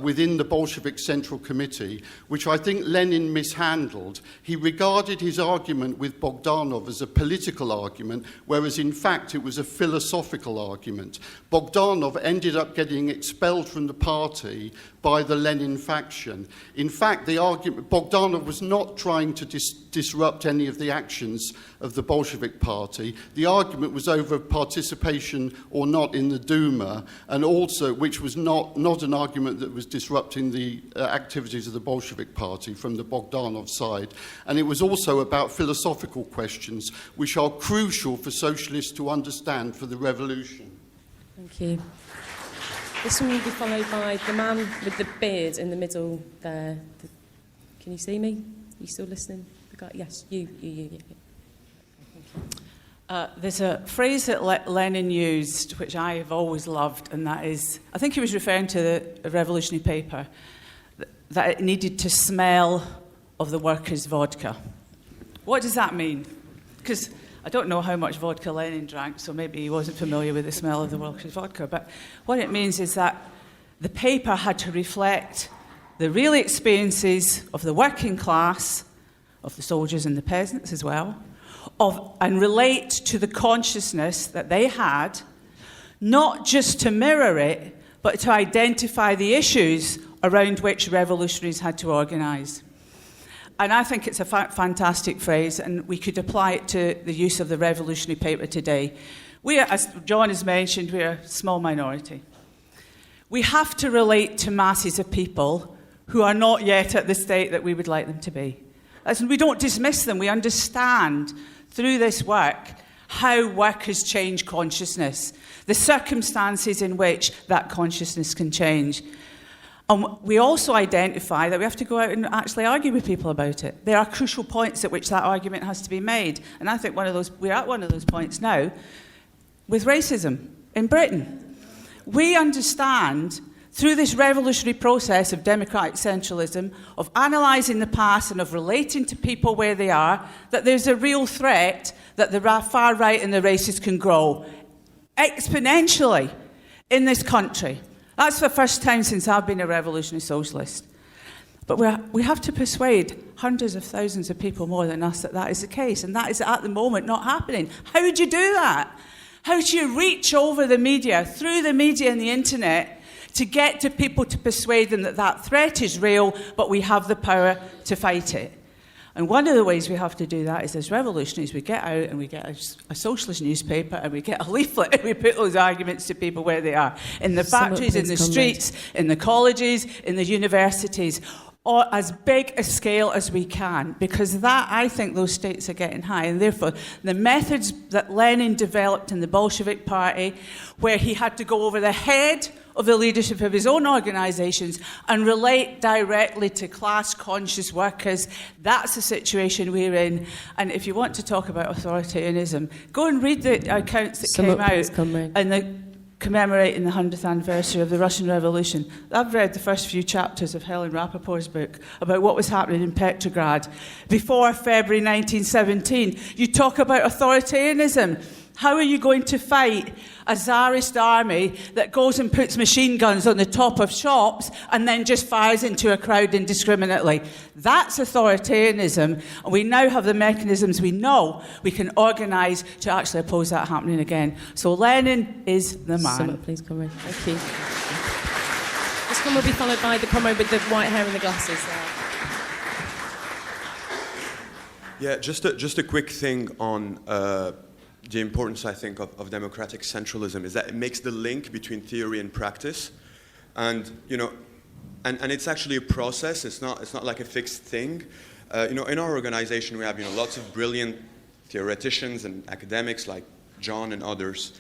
within the Bolshevik Central Committee, which I think Lenin mishandled. He regarded his argument with Bogdanov as a political argument, whereas in fact it was a philosophical argument. Bogdanov ended up getting expelled from the party by the Lenin faction. In fact, the argument, Bogdanov was not trying to disrupt any of the actions of the Bolshevik party. The argument was over participation or not in the Duma, and also, which was not an argument that was disrupting the activities of the Bolshevik party from the Bogdanov side. And it was also about philosophical questions, which are crucial for socialists to understand for the revolution. Thank you. This one will be followed by the man with the beard in the middle there. Can you see me? Are you still listening? The guy? Yes, you. There's a phrase that Lenin used, which I have always loved, and that is, I think he was referring to the revolutionary paper, that it needed to smell of the workers' vodka. What does that mean? Because I don't know how much vodka Lenin drank, so maybe he wasn't familiar with the smell of the workers' vodka. But what it means is that the paper had to reflect the real experiences of the working class, of the soldiers and the peasants as well, and relate to the consciousness that they had, not just to mirror it, but to identify the issues around which revolutionaries had to organise. And I think it's a fantastic phrase, and we could apply it to the use of the revolutionary paper today. We are, as John has mentioned, we are a small minority. We have to relate to masses of people who are not yet at the state that we would like them to be. As we don't dismiss them, we understand through this work how workers change consciousness, the circumstances in which that consciousness can change. And we also identify that we have to go out and actually argue with people about it. There are crucial points at which that argument has to be made. And I think we're at one of those points now with racism in Britain. We understand through this revolutionary process of democratic centralism, of analysing the past and of relating to people where they are, that there's a real threat that the far right and the racists can grow exponentially in this country. That's the first time since I've been a revolutionary socialist. But we have to persuade hundreds of thousands of people more than us that is the case, and that is at the moment not happening. How would you do that? How do you reach over the media, through the media and the internet, to get to people to persuade them that that threat is real, but we have the power to fight it? And one of the ways we have to do that is, as revolutionaries, we get out and we get a socialist newspaper and we get a leaflet and we put those arguments to people where they are. In the factories, in the streets, in the colleges, in the universities, or as big a scale as we can, because that, I think, those stakes are getting high. And therefore, the methods that Lenin developed in the Bolshevik Party, where he had to go over the head of the leadership of his own organisations and relate directly to class-conscious workers, that's the situation we're in. And if you want to talk about authoritarianism, go and read the accounts that came out and commemorating the 100th anniversary of the Russian Revolution. I've read the first few chapters of Helen Rappaport's book about what was happening in Petrograd before February 1917. You talk about authoritarianism. How are you going to fight a Tsarist army that goes and puts machine guns on the top of shops and then just fires into a crowd indiscriminately? That's authoritarianism, and we now have the mechanisms we know we can organise to actually oppose that happening again. So Lenin is the man. Summit, please, comrade. Thank you. This one will be followed by the comrade with the white hair and the glasses. Yeah, just a quick thing on the importance, I think, of democratic centralism is that it makes the link between theory and practice, and and it's actually a process. It's not like a fixed thing. In our organization, we have lots of brilliant theoreticians and academics like John and others,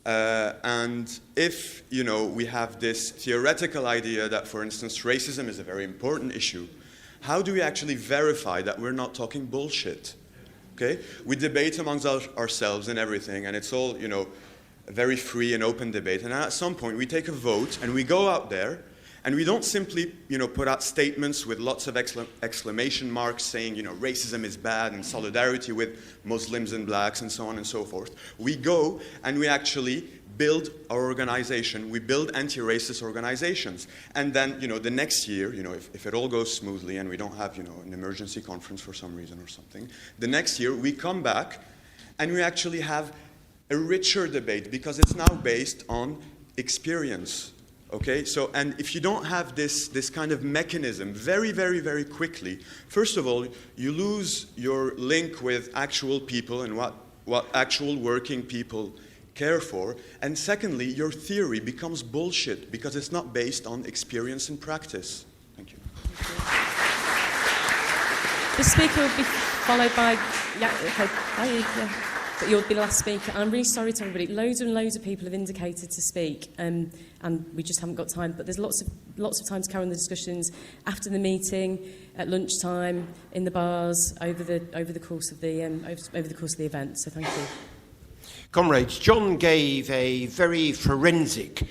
and if we have this theoretical idea that, for instance, racism is a very important issue, how do we actually verify that we're not talking bullshit? Okay? We debate amongst ourselves and everything, and it's all, you know, a very free and open debate. And at some point, we take a vote, and we go out there, and we don't simply, you know, put out statements with lots of exclamation marks saying, you know, racism is bad and solidarity with Muslims and blacks and so on and so forth. We go and we actually build our organization. We build anti-racist organizations. And then, you know, the next year, you know, if it all goes smoothly and we don't have, you know, an emergency conference for some reason or something, the next year we come back and we actually have a richer debate because it's now based on experience. Okay, so, and if you don't have this kind of mechanism very, very, very quickly, first of all, you lose your link with actual people and what actual working people care for. And secondly, your theory becomes bullshit because it's not based on experience and practice. Thank you. The speaker will be followed by... But you'll be the last speaker. I'm really sorry to everybody. Loads and loads of people have indicated to speak, and we just haven't got time. But there's lots of time to carry on the discussions after the meeting, at lunchtime, in the bars, over the course of the event. So thank you. Comrades, John gave a very forensic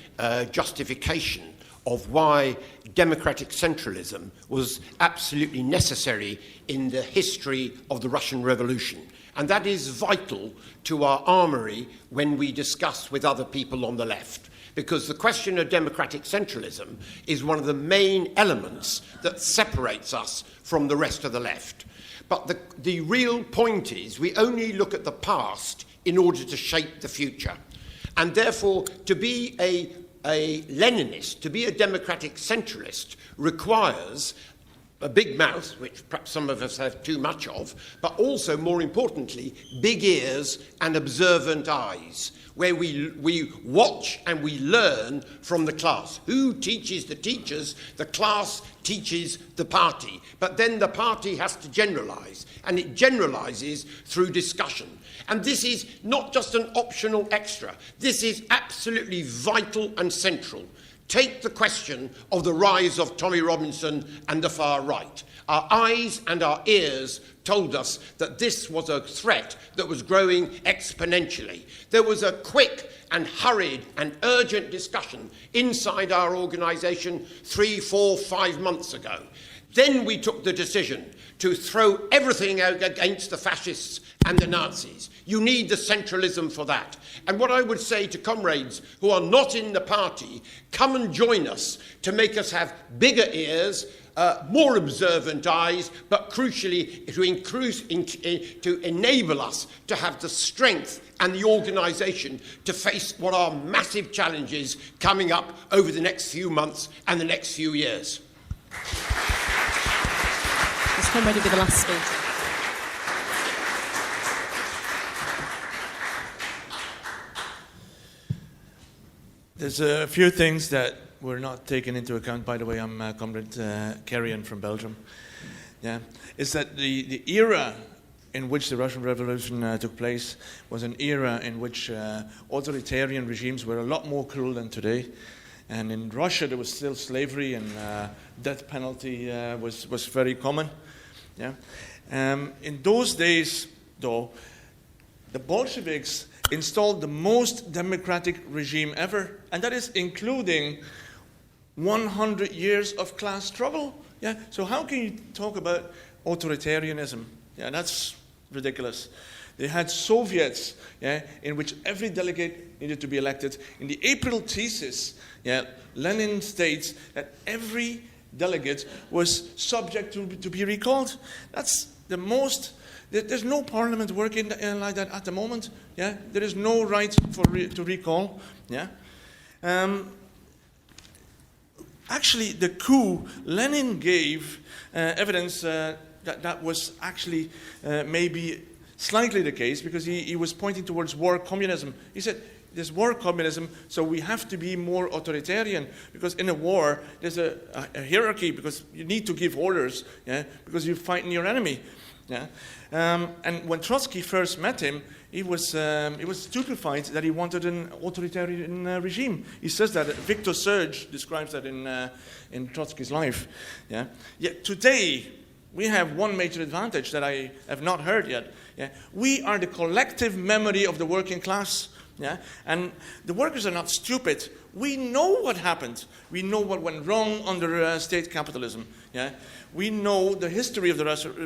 justification of why democratic centralism was absolutely necessary in the history of the Russian Revolution. And that is vital to our armoury when we discuss with other people on the left. Because the question of democratic centralism is one of the main elements that separates us from the rest of the left. But the real point is we only look at the past in order to shape the future. And therefore, to be a Leninist, to be a democratic centralist, requires a big mouth, which perhaps some of us have too much of, but also, more importantly, big ears and observant eyes, where we watch and we learn from the class. Who teaches the teachers? The class teaches the party. But then the party has to generalise, and it generalises through discussion. And this is not just an optional extra. This is absolutely vital and central. Take the question of the rise of Tommy Robinson and the far right. Our eyes and our ears told us that this was a threat that was growing exponentially. There was a quick and hurried and urgent discussion inside our organisation 3, 4, 5 months ago. Then we took the decision to throw everything against the fascists and the Nazis. You need the centralism for that. And what I would say to comrades who are not in the party, come and join us to make us have bigger ears, more observant eyes, but crucially to enable us to have the strength and the organisation to face what are massive challenges coming up over the next few months and the next few years. This comrade will be the last speaker. There's a few things that were not taken into account. By the way, I'm Comrade Carrion from Belgium. Yeah, is that the era in which the Russian Revolution took place was an era in which authoritarian regimes were a lot more cruel than today. And in Russia, there was still slavery, and death penalty was very common. Yeah, in those days, though, the Bolsheviks installed the most democratic regime ever, and that is including 100 years of class struggle. Yeah, so how can you talk about authoritarianism? Yeah, that's ridiculous. They had Soviets, yeah, in which every delegate needed to be elected. In the April thesis, yeah, Lenin states that every delegate was subject to be recalled. That's the most. There's no parliament working like that at the moment. Yeah, there is no right to recall. Yeah, actually, the coup Lenin gave evidence that was actually maybe slightly the case, because he was pointing towards war communism. He said, there's war communism, so we have to be more authoritarian, because in a war there's a hierarchy, because you need to give orders, yeah, because you're fighting your enemy. Yeah, and when Trotsky first met him, he was stupefied that he wanted an authoritarian regime. He says that Victor Serge describes that in Trotsky's life. Yeah, yet today we have one major advantage that I have not heard yet. Yeah? We are the collective memory of the working class. Yeah? And the workers are not stupid. We know what happened. We know what went wrong under state capitalism. Yeah? We know the history of the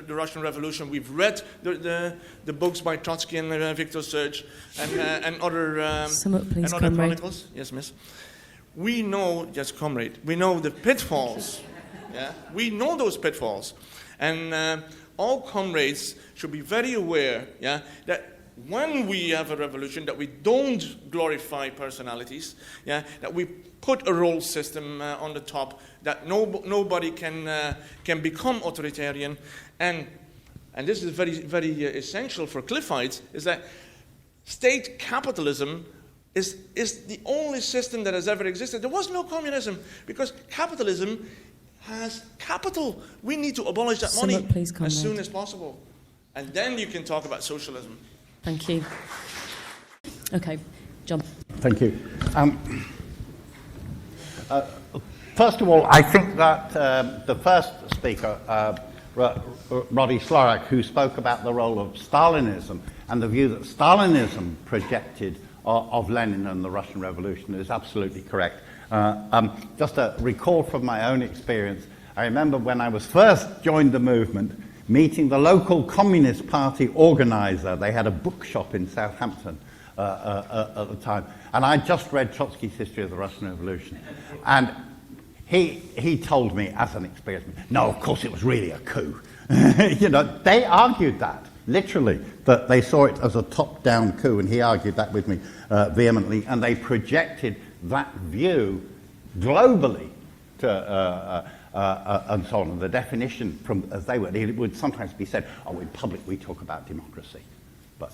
Russian Revolution. We've read the books by Trotsky and Victor Serge and other chronicles. Yes, miss. We know, yes, comrade, we know the pitfalls. Yeah? We know those pitfalls. And all comrades should be very aware, yeah, that when we have a revolution, that we don't glorify personalities, yeah, that we put a role system on the top, that nobody can become authoritarian, and this is very, very essential for Cliffites, is that state capitalism is the only system that has ever existed. There was no communism, because capitalism has capital. We need to abolish that money as soon as possible. And then you can talk about socialism. Thank you. Okay, John. Thank you. First of all, I think that the first speaker, Roddy Slorak, who spoke about the role of Stalinism and the view that Stalinism projected of Lenin and the Russian Revolution is absolutely correct. Just to recall from my own experience, I remember when I was first joined the movement, meeting the local Communist Party organizer. They had a bookshop in Southampton at the time, and I just read Trotsky's History of the Russian Revolution, and he told me as an experienced, no, of course it was really a coup. You know, they argued that, literally, that they saw it as a top-down coup, and he argued that with me vehemently, and they projected that view globally to and so on. And the definition, from as they would, it would sometimes be said, oh, in public we talk about democracy, but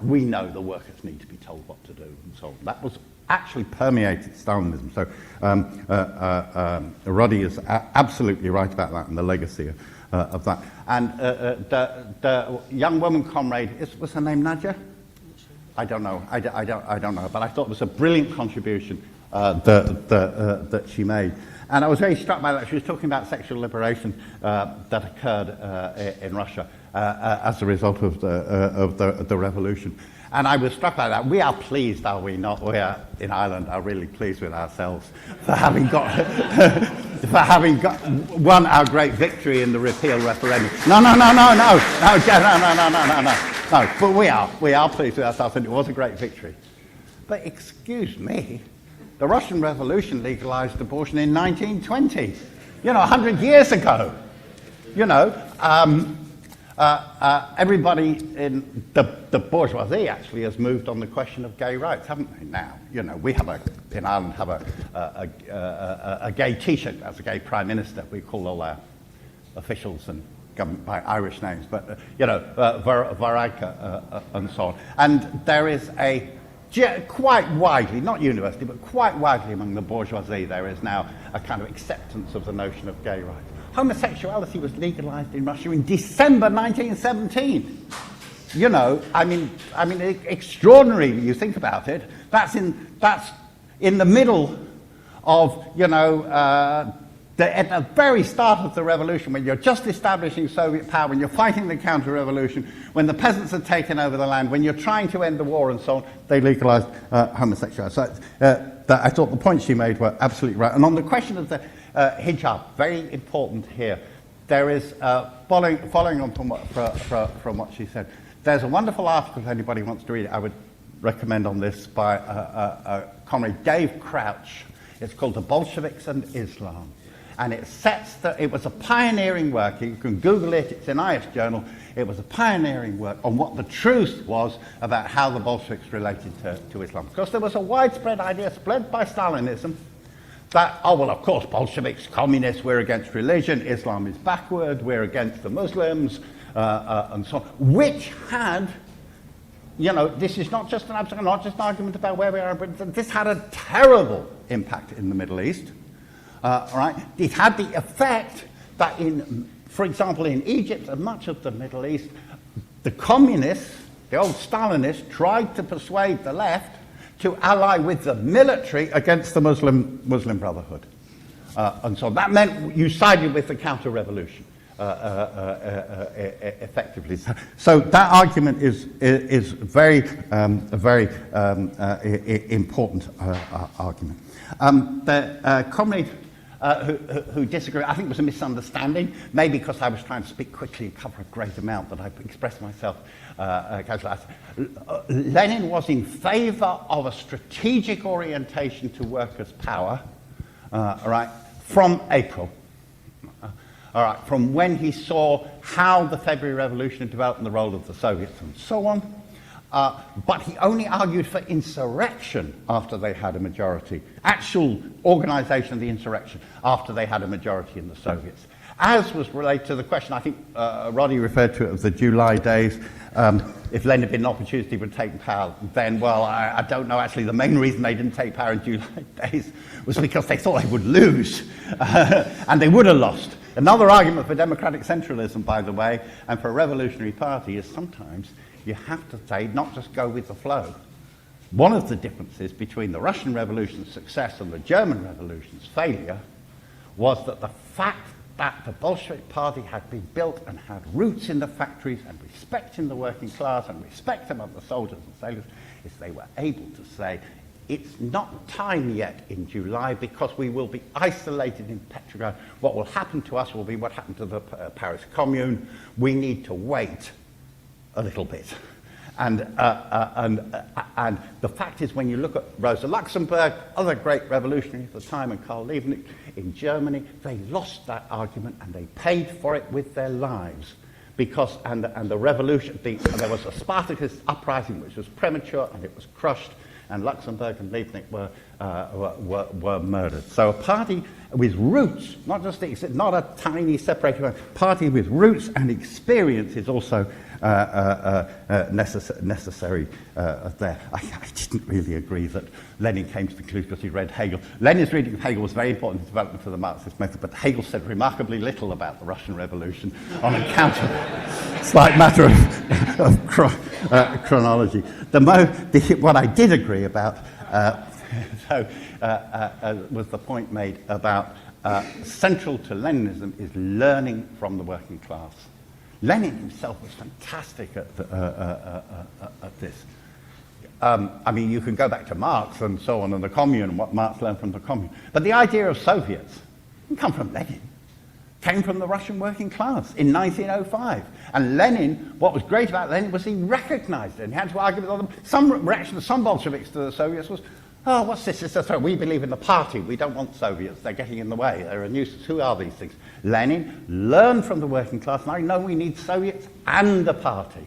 we know the workers need to be told what to do, and so on. That was actually permeated Stalinism. So Roddy is absolutely right about that and the legacy of that. And the young woman comrade, was her name Nadja? I don't know. I don't know. But I thought it was a brilliant contribution that she made. And I was very struck by that. She was talking about sexual liberation that occurred in Russia as a result of the revolution. And I was struck by that. We are pleased, are we not? We are, in Ireland, are really pleased with ourselves for having got won our great victory in the repeal referendum. No. But we are pleased with ourselves, and it was a great victory. But excuse me, the Russian Revolution legalized abortion in 1920. 100 years ago. Everybody in the bourgeoisie actually has moved on the question of gay rights, haven't they? Now, we have in Ireland have a gay Taoiseach as a gay prime minister. We call all our officials and government by Irish names, but Varadkar and so on. And there is quite widely, not universally, but quite widely among the bourgeoisie, there is now a kind of acceptance of the notion of gay rights. Homosexuality was legalized in Russia in December 1917. Extraordinary when you think about it. That's in the middle of, at the very start of the revolution, when you're just establishing Soviet power, when you're fighting the counter-revolution, when the peasants had taken over the land, when you're trying to end the war and so on, they legalized homosexuality. So I thought the points she made were absolutely right. And on the question of the hijab, very important here. There is, following on from what she said, there's a wonderful article if anybody wants to read it. I would recommend on this by comrade Dave Crouch. It's called The Bolsheviks and Islam. And it was a pioneering work. You can Google it, it's in IS Journal. It was a pioneering work on what the truth was about how the Bolsheviks related to Islam. Because there was a widespread idea spread by Stalinism that, of course, Bolsheviks, communists, we're against religion, Islam is backward, we're against the Muslims, and so on, which had, this is not just an argument about where we are in Britain, this had a terrible impact in the Middle East. Right? It had the effect that for example, in Egypt and much of the Middle East, the communists, the old Stalinists, tried to persuade the left to ally with the military against the Muslim Brotherhood. And so that meant you sided with the counter-revolution. effectively. So that argument is very important argument. The comrade who disagreed, I think it was a misunderstanding, maybe because I was trying to speak quickly and cover a great amount that I expressed myself. Lenin was in favour of a strategic orientation to workers' power, from April. From when he saw how the February Revolution had developed and the role of the Soviets and so on. But he only argued for insurrection after they had a majority, actual organisation of the insurrection after they had a majority in the Soviets. As was related to the question, I think Roddy referred to it of the July days, if Lenin had been an opportunity would take power then, well, I don't know. Actually, the main reason they didn't take power in July days was because they thought they would lose, and they would have lost. Another argument for democratic centralism, by the way, and for a revolutionary party is sometimes you have to say, not just go with the flow. One of the differences between the Russian Revolution's success and the German Revolution's failure was that the fact that the Bolshevik Party had been built and had roots in the factories and respect in the working class and respect among the soldiers and sailors is they were able to say, it's not time yet in July because we will be isolated in Petrograd. What will happen to us will be what happened to the Paris Commune. We need to wait a little bit. And the fact is, when you look at Rosa Luxemburg, other great revolutionaries at the time, and Karl Liebknecht in Germany, they lost that argument and they paid for it with their lives. Because, and the revolution, there was a Spartacus uprising which was premature and it was crushed, and Luxemburg and Liebknecht were murdered. So a party with roots, not a tiny separated party with roots and experience is also necessary there. I didn't really agree that Lenin came to the conclusion because he read Hegel. Lenin's reading of Hegel was very important in the development of the Marxist method, but Hegel said remarkably little about the Russian Revolution on account of a slight matter of chronology. What I did agree about was the point made about central to Leninism is learning from the working class. Lenin himself was fantastic at this. I mean, you can go back to Marx and so on, and the Commune, and what Marx learned from the Commune. But the idea of Soviets didn't come from Lenin. Came from the Russian working class in 1905. And Lenin, what was great about Lenin was he recognized it, and he had to argue with all them. Some reaction of some Bolsheviks to the Soviets was, oh, what's this? It's a threat. We believe in the party. We don't want Soviets. They're getting in the way. They're a nuisance. Who are these things? Lenin learned from the working class, and I know we need Soviets and the party.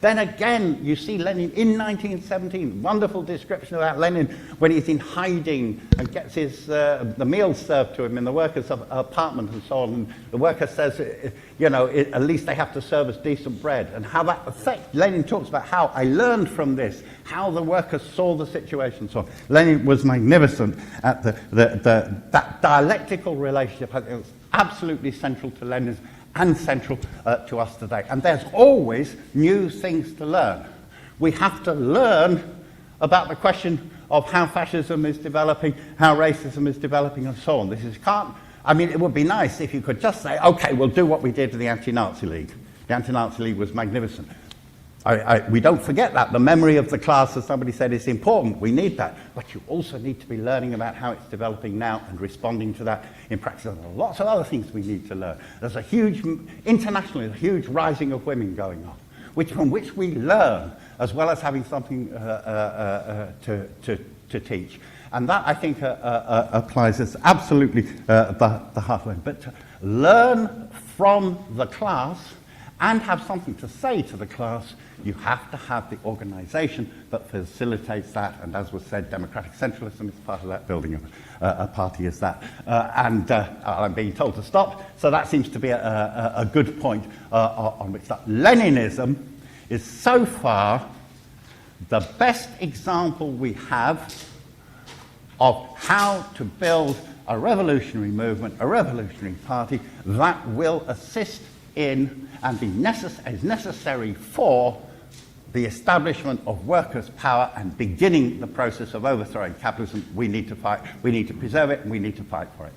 Then again, you see Lenin in 1917, wonderful description about Lenin when he's in hiding and gets his the meals served to him in the workers' apartment and so on. And the worker says, at least they have to serve us decent bread. And how that affects, Lenin talks about how I learned from this, how the workers saw the situation and so on. Lenin was magnificent at that dialectical relationship. I think it was absolutely central to Lenin's and central to us today. And there's always new things to learn. We have to learn about the question of how fascism is developing, how racism is developing, and so on. It would be nice if you could just say, okay, we'll do what we did to the Anti-Nazi League. The Anti-Nazi League was magnificent. We don't forget that. The memory of the class, as somebody said, is important. We need that. But you also need to be learning about how it's developing now and responding to that in practice. There are lots of other things we need to learn. There's internationally, a huge rising of women going on, from which we learn, as well as having something to teach. And that, I think, applies as absolutely the heart line. But to learn from the class and have something to say to the class, you have to have the organisation that facilitates that, and as was said, democratic centralism is part of that, building a party is that. I'm being told to stop, so that seems to be a good point on which that. Leninism is so far the best example we have of how to build a revolutionary movement, a revolutionary party that will assist in and is necessary for the establishment of workers' power and beginning the process of overthrowing capitalism. We need to fight, we need to preserve it, and we need to fight for it.